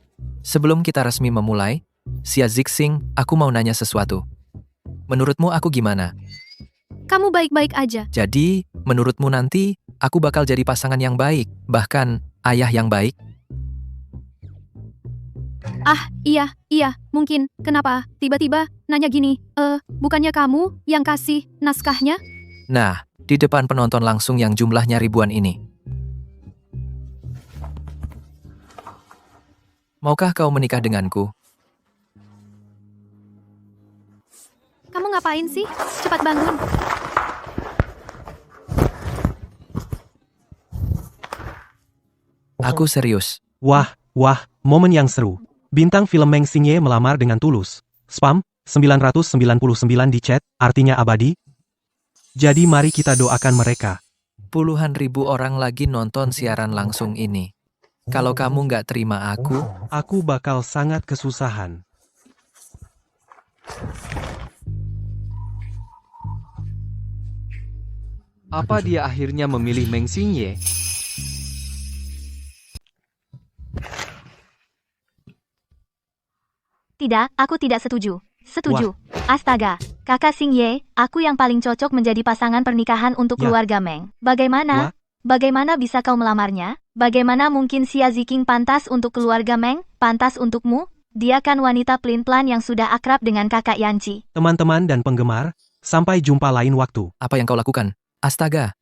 Sebelum kita resmi memulai, Xia Zixing, aku mau nanya sesuatu. Menurutmu aku gimana? Kamu baik-baik aja. Jadi, menurutmu nanti, aku bakal jadi pasangan yang baik, bahkan ayah yang baik? Iya, mungkin. Kenapa? Tiba-tiba nanya gini, bukannya kamu yang kasih naskahnya? Nah, di depan penonton langsung yang jumlahnya ribuan ini. Maukah kau menikah denganku? Kamu ngapain sih? Cepat bangun. Aku serius. Wah, momen yang seru. Bintang film Meng Xingye melamar dengan tulus. Spam, 999 di chat, artinya abadi. Jadi mari kita doakan mereka. Puluhan ribu orang lagi nonton siaran langsung ini. Kalau kamu nggak terima aku bakal sangat kesusahan. Apa dia akhirnya memilih Meng Xingye? Tidak, aku tidak setuju. Setuju. Astaga, Kakak Xingye, aku yang paling cocok menjadi pasangan pernikahan untuk keluarga Meng. Bagaimana? Bagaimana bisa kau melamarnya? Bagaimana mungkin Xia Ziking pantas untuk keluarga Meng? Pantas untukmu? Dia kan wanita pelin-pelan yang sudah akrab dengan kakak Yanci. Teman-teman dan penggemar, sampai jumpa lain waktu. Apa yang kau lakukan? Astaga,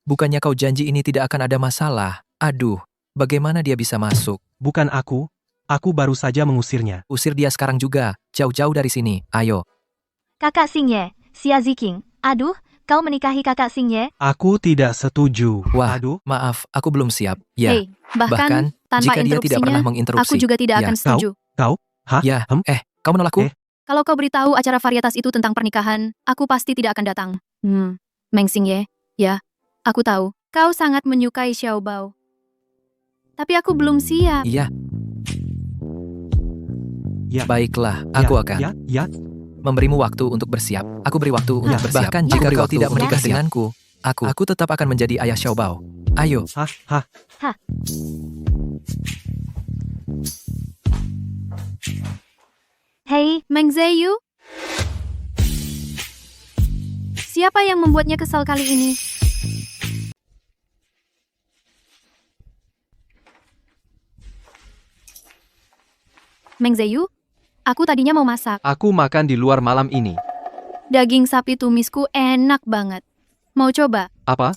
bukannya kau janji ini tidak akan ada masalah? Aduh, bagaimana dia bisa masuk? Bukan aku baru saja mengusirnya. Usir dia sekarang juga, jauh-jauh dari sini, ayo. Kakak Xingye, Xia Ziking, aduh, kau menikahi kakak Xingye? Aku tidak setuju. Wah, maaf, aku belum siap. Ya, bahkan tanpa jika dia tidak pernah menginterupsi. Aku juga tidak akan setuju. Kau? Hah? Ya, kau menolakku? Kalau kau beritahu acara varietas itu tentang pernikahan, aku pasti tidak akan datang. Meng Xingye, ya, aku tahu. Kau sangat menyukai Xiao Bao. Tapi aku belum siap. Iya. Baiklah, aku akan memberimu waktu untuk bersiap. Aku beri waktu untuk bersiap. Bahkan jika kau tidak menikah denganku, aku tetap akan menjadi ayah Xiao Bao. Ayo. Hei, Meng Zeyu. Siapa yang membuatnya kesal kali ini? Meng Zeyu, aku tadinya mau masak. Aku makan di luar malam ini. Daging sapi tumisku enak banget. Mau coba? Apa?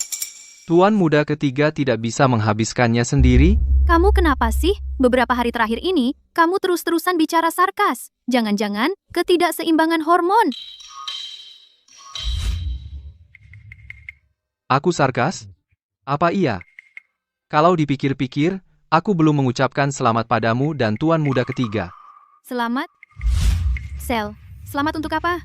Tuan muda ketiga tidak bisa menghabiskannya sendiri? Kamu kenapa sih? Beberapa hari terakhir ini, kamu terus-terusan bicara sarkas. Jangan-jangan ketidakseimbangan hormon. Aku sarkas? Apa iya? Kalau dipikir-pikir, aku belum mengucapkan selamat padamu dan tuan muda ketiga. Selamat? Sel, selamat untuk apa?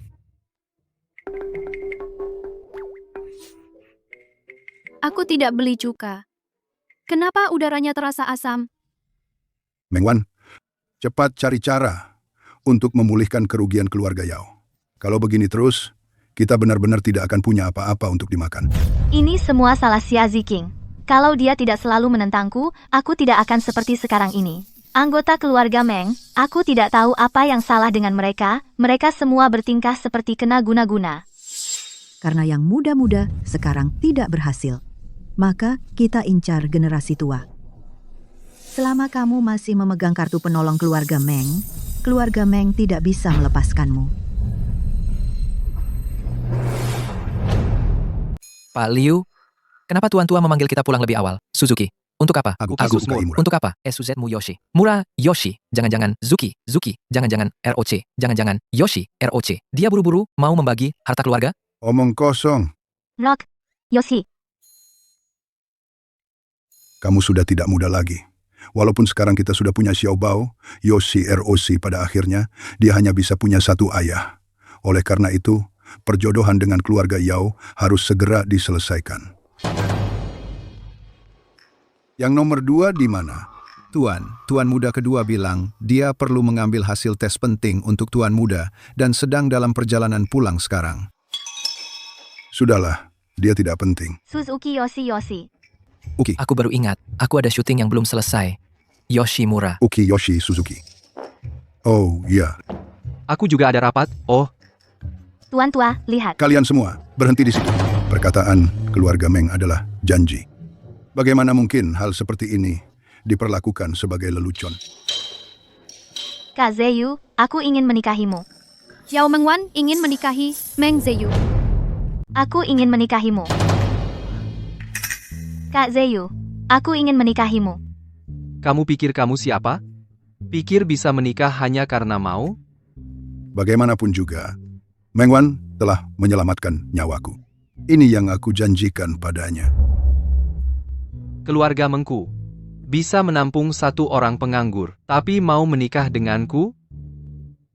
Aku tidak beli cuka. Kenapa udaranya terasa asam? Meng Wan, cepat cari cara untuk memulihkan kerugian keluarga Yao. Kalau begini terus, kita benar-benar tidak akan punya apa-apa untuk dimakan. Ini semua salah Xia Ziking. Kalau dia tidak selalu menentangku, aku tidak akan seperti sekarang ini. Anggota keluarga Meng, aku tidak tahu apa yang salah dengan mereka. Mereka semua bertingkah seperti kena guna-guna. Karena yang muda-muda sekarang tidak berhasil, maka kita incar generasi tua. Selama kamu masih memegang kartu penolong keluarga Meng tidak bisa melepaskanmu. Pak Liu, kenapa tuan-tua memanggil kita pulang lebih awal? Suzuki, untuk apa? Aku Suzuki, suka Imura. untuk apa? SUZmu Yoshi. Mura, Yoshi, jangan-jangan Zuki, jangan-jangan ROC, jangan-jangan Yoshi, ROC. Dia buru-buru mau membagi harta keluarga? Omong kosong. Rock, Yoshi, Kamu sudah tidak muda lagi. Walaupun sekarang kita sudah punya Xiao Bao, Yoshi ROC pada akhirnya, dia hanya bisa punya satu ayah. Oleh karena itu, perjodohan dengan keluarga Yao harus segera diselesaikan. Yang nomor 2 di mana? Tuan muda kedua bilang dia perlu mengambil hasil tes penting untuk tuan muda dan sedang dalam perjalanan pulang sekarang. Sudahlah, dia tidak penting. Suzuki Yoshi. Uki. Aku baru ingat, aku ada syuting yang belum selesai. Yoshimura. Uki Yoshi Suzuki. Oh, iya. Aku juga ada rapat. Oh, Tuan tua, lihat. Kalian semua, berhenti di situ. Perkataan keluarga Meng adalah janji. Bagaimana mungkin hal seperti ini diperlakukan sebagai lelucon? Kak Zeyu, aku ingin menikahimu. Xiao Mengwan ingin menikahi Meng Zeyu. Aku ingin menikahimu. Kak Zeyu, aku ingin menikahimu. kamu pikir kamu siapa? Pikir bisa menikah hanya karena mau? Bagaimanapun juga, Meng Wan telah menyelamatkan nyawaku. Ini yang aku janjikan padanya. Keluarga Mengku bisa menampung satu orang penganggur, tapi mau menikah denganku?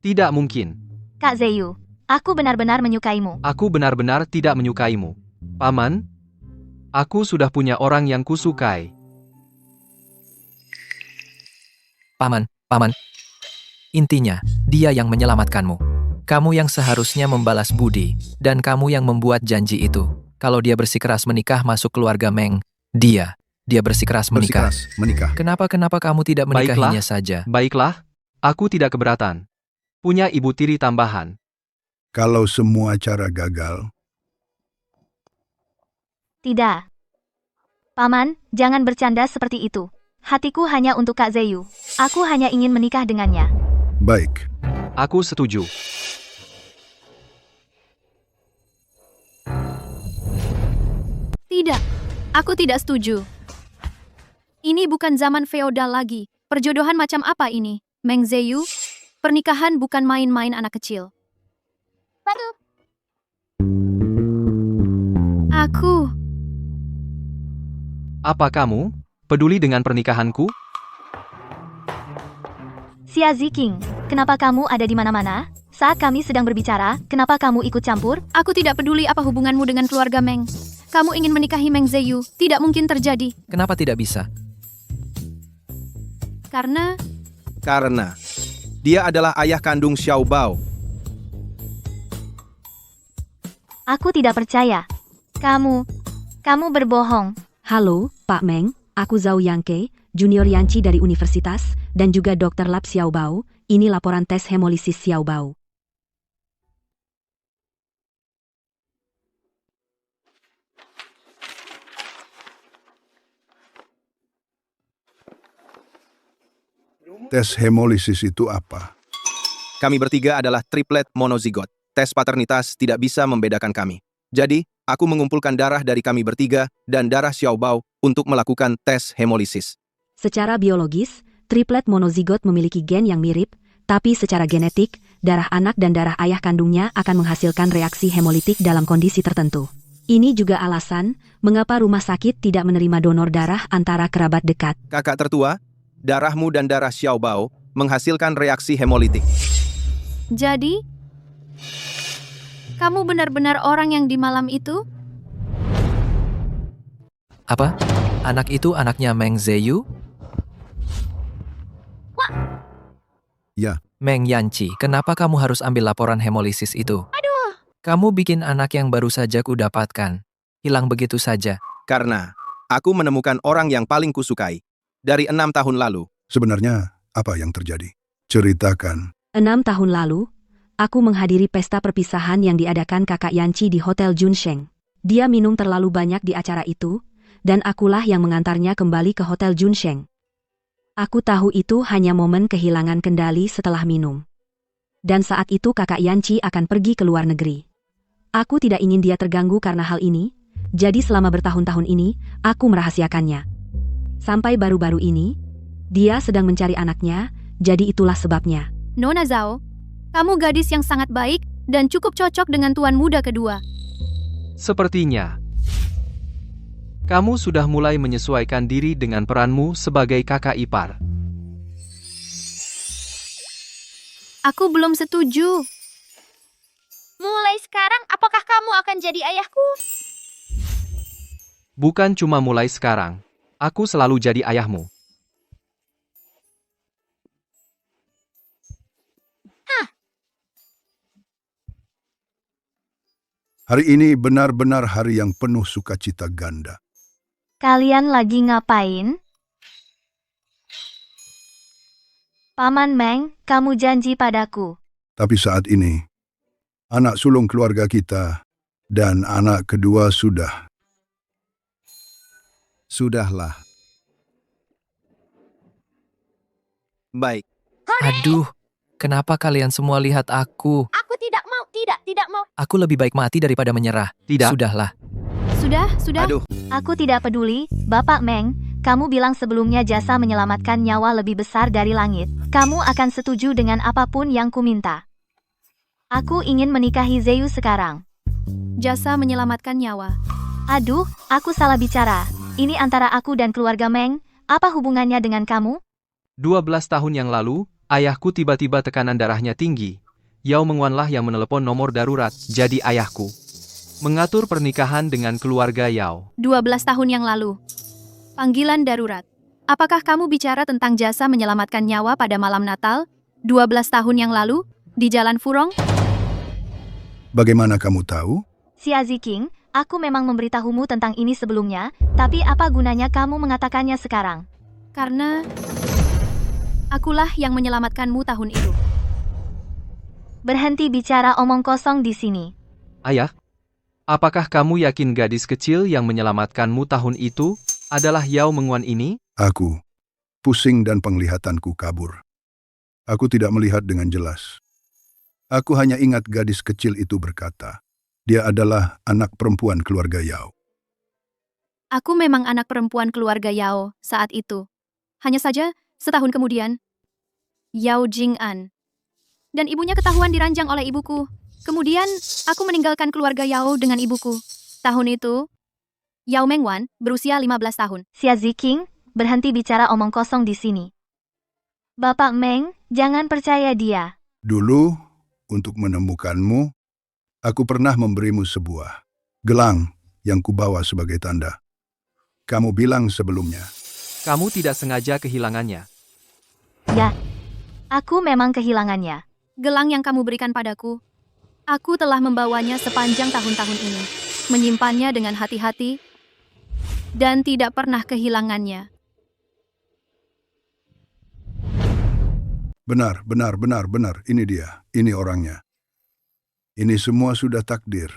Tidak mungkin. Kak Zeyu, aku benar-benar menyukaimu. Aku benar-benar tidak menyukaimu. Paman, aku sudah punya orang yang kusukai. Paman. Intinya, dia yang menyelamatkanmu. Kamu yang seharusnya membalas budi, dan kamu yang membuat janji itu. Kalau dia bersikeras menikah masuk keluarga Meng, dia bersikeras menikah. Kenapa kamu tidak menikahinya saja? Baiklah, aku tidak keberatan. Punya ibu tiri tambahan. Kalau semua cara gagal, Tidak. Paman, jangan bercanda seperti itu. Hatiku hanya untuk Kak Zeyu. Aku hanya ingin menikah dengannya. baik. Aku setuju. Tidak, aku tidak setuju. Ini bukan zaman feodal lagi. Perjodohan macam apa ini? Meng Zeyu, pernikahan bukan main-main anak kecil. Aku. Apa kamu peduli dengan pernikahanku? Xia Ziking, kenapa kamu ada di mana-mana? Saat kami sedang berbicara, kenapa kamu ikut campur? Aku tidak peduli apa hubunganmu dengan keluarga Meng. Kamu ingin menikahi Meng Zeyu, tidak mungkin terjadi. Kenapa tidak bisa? Karena dia adalah ayah kandung Xiao Bao. Aku tidak percaya. Kamu berbohong. Halo, Pak Meng, aku Zhao Yangke, Junior Yanci dari Universitas, dan juga Dr. Lab Xiao Bao. Ini laporan tes hemolisis Xiao Bao. Tes hemolisis itu apa? Kami bertiga adalah triplet monozigot. Tes paternitas tidak bisa membedakan kami. Jadi, aku mengumpulkan darah dari kami bertiga dan darah Xiao Bao untuk melakukan tes hemolisis. Secara biologis, triplet monozigot memiliki gen yang mirip, tapi secara genetik, darah anak dan darah ayah kandungnya akan menghasilkan reaksi hemolitik dalam kondisi tertentu. Ini juga alasan mengapa rumah sakit tidak menerima donor darah antara kerabat dekat. Kakak tertua, darahmu dan darah Xiao Bao menghasilkan reaksi hemolitik. jadi, kamu benar-benar orang yang di malam itu? Apa? Anak itu anaknya Meng Zeyu? Ya. Meng Yanci, kenapa kamu harus ambil laporan hemolisis itu? Aduh, Kamu bikin anak yang baru saja ku dapatkan hilang begitu saja. Karena aku menemukan orang yang paling kusukai dari 6 tahun lalu. Sebenarnya, apa yang terjadi? Ceritakan. 6 tahun lalu, aku menghadiri pesta perpisahan yang diadakan kakak Yanci di Hotel Junsheng. Dia minum terlalu banyak di acara itu, dan akulah yang mengantarnya kembali ke Hotel Junsheng. Aku tahu itu hanya momen kehilangan kendali setelah minum. Dan saat itu kakak Yanci akan pergi ke luar negeri. Aku tidak ingin dia terganggu karena hal ini, jadi selama bertahun-tahun ini, aku merahasiakannya. Sampai baru-baru ini, dia sedang mencari anaknya, jadi itulah sebabnya. Nona Zhao, kamu gadis yang sangat baik dan cukup cocok dengan tuan muda kedua. Sepertinya, kamu sudah mulai menyesuaikan diri dengan peranmu sebagai kakak ipar. Aku belum setuju. mulai sekarang apakah kamu akan jadi ayahku? Bukan cuma mulai sekarang, aku selalu jadi ayahmu. Hari ini benar-benar hari yang penuh sukacita ganda. Kalian lagi ngapain? Paman Meng, kamu janji padaku. Tapi saat ini, anak sulung keluarga kita dan anak kedua sudah. Sudahlah. Baik. Aduh, kenapa kalian semua lihat aku? Aku tidak mau, tidak mau. Aku lebih baik mati daripada menyerah. Tidak. Sudahlah. Sudah. Aduh. Aku tidak peduli, Bapak Meng. Kamu bilang sebelumnya jasa menyelamatkan nyawa lebih besar dari langit. Kamu akan setuju dengan apapun yang kuminta. Aku ingin menikahi Zeyu sekarang. Jasa menyelamatkan nyawa. Aduh, aku salah bicara. Ini antara aku dan keluarga Meng. Apa hubungannya dengan kamu? 12 tahun yang lalu, ayahku tiba-tiba tekanan darahnya tinggi. Yao Mengwanlah yang menelepon nomor darurat, jadi ayahku mengatur pernikahan dengan keluarga Yao. 12 tahun yang lalu. Panggilan darurat. Apakah kamu bicara tentang jasa menyelamatkan nyawa pada malam Natal? 12 tahun yang lalu? Di Jalan Furong? Bagaimana kamu tahu? Xia Ziking, aku memang memberitahumu tentang ini sebelumnya, tapi apa gunanya kamu mengatakannya sekarang? Karena akulah yang menyelamatkanmu tahun itu. Berhenti bicara omong kosong di sini. Ayah, apakah kamu yakin gadis kecil yang menyelamatkanmu tahun itu adalah Yao Mengwan ini? Aku pusing dan penglihatanku kabur. Aku tidak melihat dengan jelas. Aku hanya ingat gadis kecil itu berkata, dia adalah anak perempuan keluarga Yao. Aku memang anak perempuan keluarga Yao saat itu. Hanya saja, setahun kemudian, Yao Jing'an dan ibunya ketahuan diranjang oleh ibuku. Kemudian, aku meninggalkan keluarga Yao dengan ibuku. Tahun itu, Yao Mengwan berusia 15 tahun. Xia Ziking, berhenti bicara omong kosong di sini. Bapak Meng, jangan percaya dia. Dulu, untuk menemukanmu, aku pernah memberimu sebuah gelang yang kubawa sebagai tanda. Kamu bilang sebelumnya. Kamu tidak sengaja kehilangannya. Ya, aku memang kehilangannya. Gelang yang kamu berikan padaku, aku telah membawanya sepanjang tahun-tahun ini, menyimpannya dengan hati-hati, dan tidak pernah kehilangannya. Benar. Ini dia. Ini orangnya. Ini semua sudah takdir.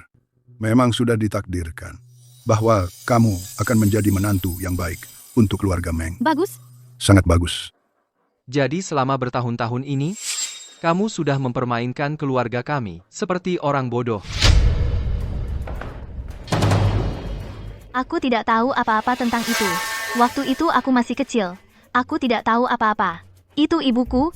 Memang sudah ditakdirkan. Bahwa kamu akan menjadi menantu yang baik untuk keluarga Meng. Bagus. Sangat bagus. Jadi selama bertahun-tahun ini, kamu sudah mempermainkan keluarga kami seperti orang bodoh. Aku tidak tahu apa-apa tentang itu. Waktu itu aku masih kecil. Aku tidak tahu apa-apa. Itu ibuku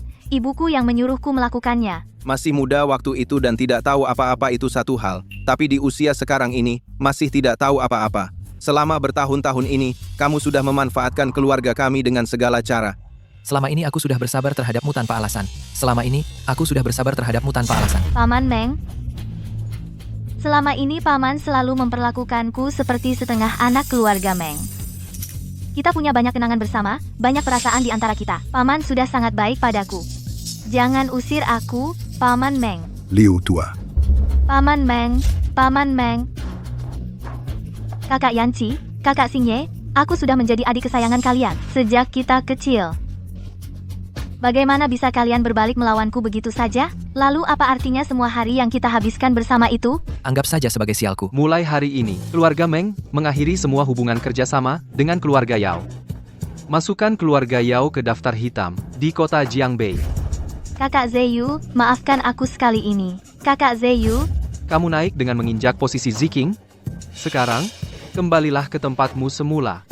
yang menyuruhku melakukannya. Masih muda waktu itu dan tidak tahu apa-apa itu satu hal. Tapi di usia sekarang ini, masih tidak tahu apa-apa. Selama bertahun-tahun ini, kamu sudah memanfaatkan keluarga kami dengan segala cara. Selama ini aku sudah bersabar terhadapmu tanpa alasan. Paman Meng, selama ini Paman selalu memperlakukanku seperti setengah anak keluarga Meng. Kita punya banyak kenangan bersama, banyak perasaan di antara kita. Paman sudah sangat baik padaku. Jangan usir aku, Paman Meng. Liu tua. Paman Meng, Paman Meng. Kakak Yanci, Kakak Xingye, aku sudah menjadi adik kesayangan kalian sejak kita kecil. Bagaimana bisa kalian berbalik melawanku begitu saja? Lalu apa artinya semua hari yang kita habiskan bersama itu? Anggap saja sebagai sialku. Mulai hari ini, keluarga Meng mengakhiri semua hubungan kerjasama dengan keluarga Yao. Masukkan keluarga Yao ke daftar hitam di kota Jiangbei. Kakak Zeyu, maafkan aku sekali ini. Kakak Zeyu, Kamu naik dengan menginjak posisi Ziking. Sekarang, kembalilah ke tempatmu semula.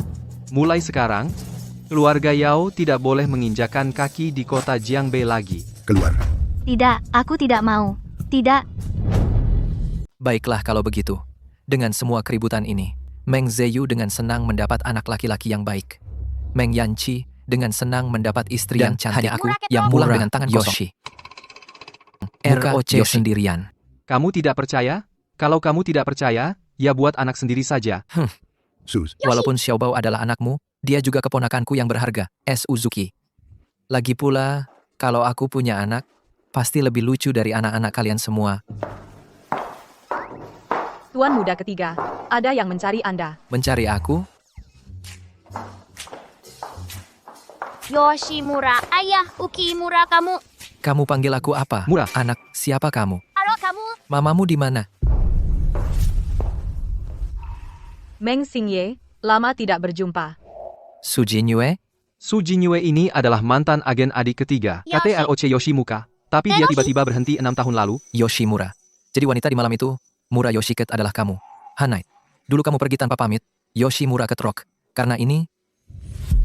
Mulai sekarang, keluarga Yao tidak boleh menginjakan kaki di kota Jiangbei lagi. Keluar. tidak, aku tidak mau. Tidak, Baiklah kalau begitu. Dengan semua keributan ini, Meng Zeyu dengan senang mendapat anak laki-laki yang baik. Meng Yanci dengan senang mendapat istri yang cantik. Hanya aku yang pulang dengan tangan kosong. ROC sendirian. Kamu tidak percaya? Kalau kamu tidak percaya, ya buat anak sendiri saja. Sus. Walaupun Xiaobao adalah anakmu, dia juga keponakanku yang berharga, S. Uzuki. Lagi pula, kalau aku punya anak, pasti lebih lucu dari anak-anak kalian semua. Tuan muda ketiga, ada yang mencari Anda. Mencari aku? Yoshimura, ayah, Ukimura kamu. Kamu panggil aku apa? Mura. Anak, siapa kamu? Halo kamu. Mamamu di mana? Meng Xingye, lama tidak berjumpa. Su Jinyue? Su Jinyue ini adalah mantan agen adik ketiga, KTROC Yoshimuka. Tapi dia tiba-tiba berhenti 6 tahun lalu. Yoshimura. Jadi wanita di malam itu, Mura Yoshiket adalah kamu. Hanai. Dulu kamu pergi tanpa pamit, Yoshimura ketrok. Karena ini,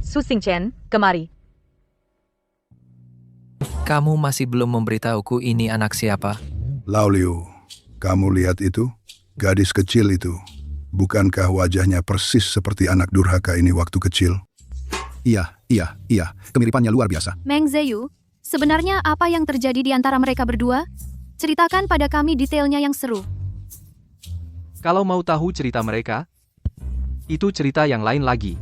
Su Xingchen, kemari. kamu masih belum memberitahuku ini anak siapa? Lao Liu, kamu lihat itu? Gadis kecil itu. Bukankah wajahnya persis seperti anak durhaka ini waktu kecil? Iya. Kemiripannya luar biasa. Meng Zeyu, sebenarnya apa yang terjadi di antara mereka berdua? Ceritakan pada kami detailnya yang seru. Kalau mau tahu cerita mereka, itu cerita yang lain lagi.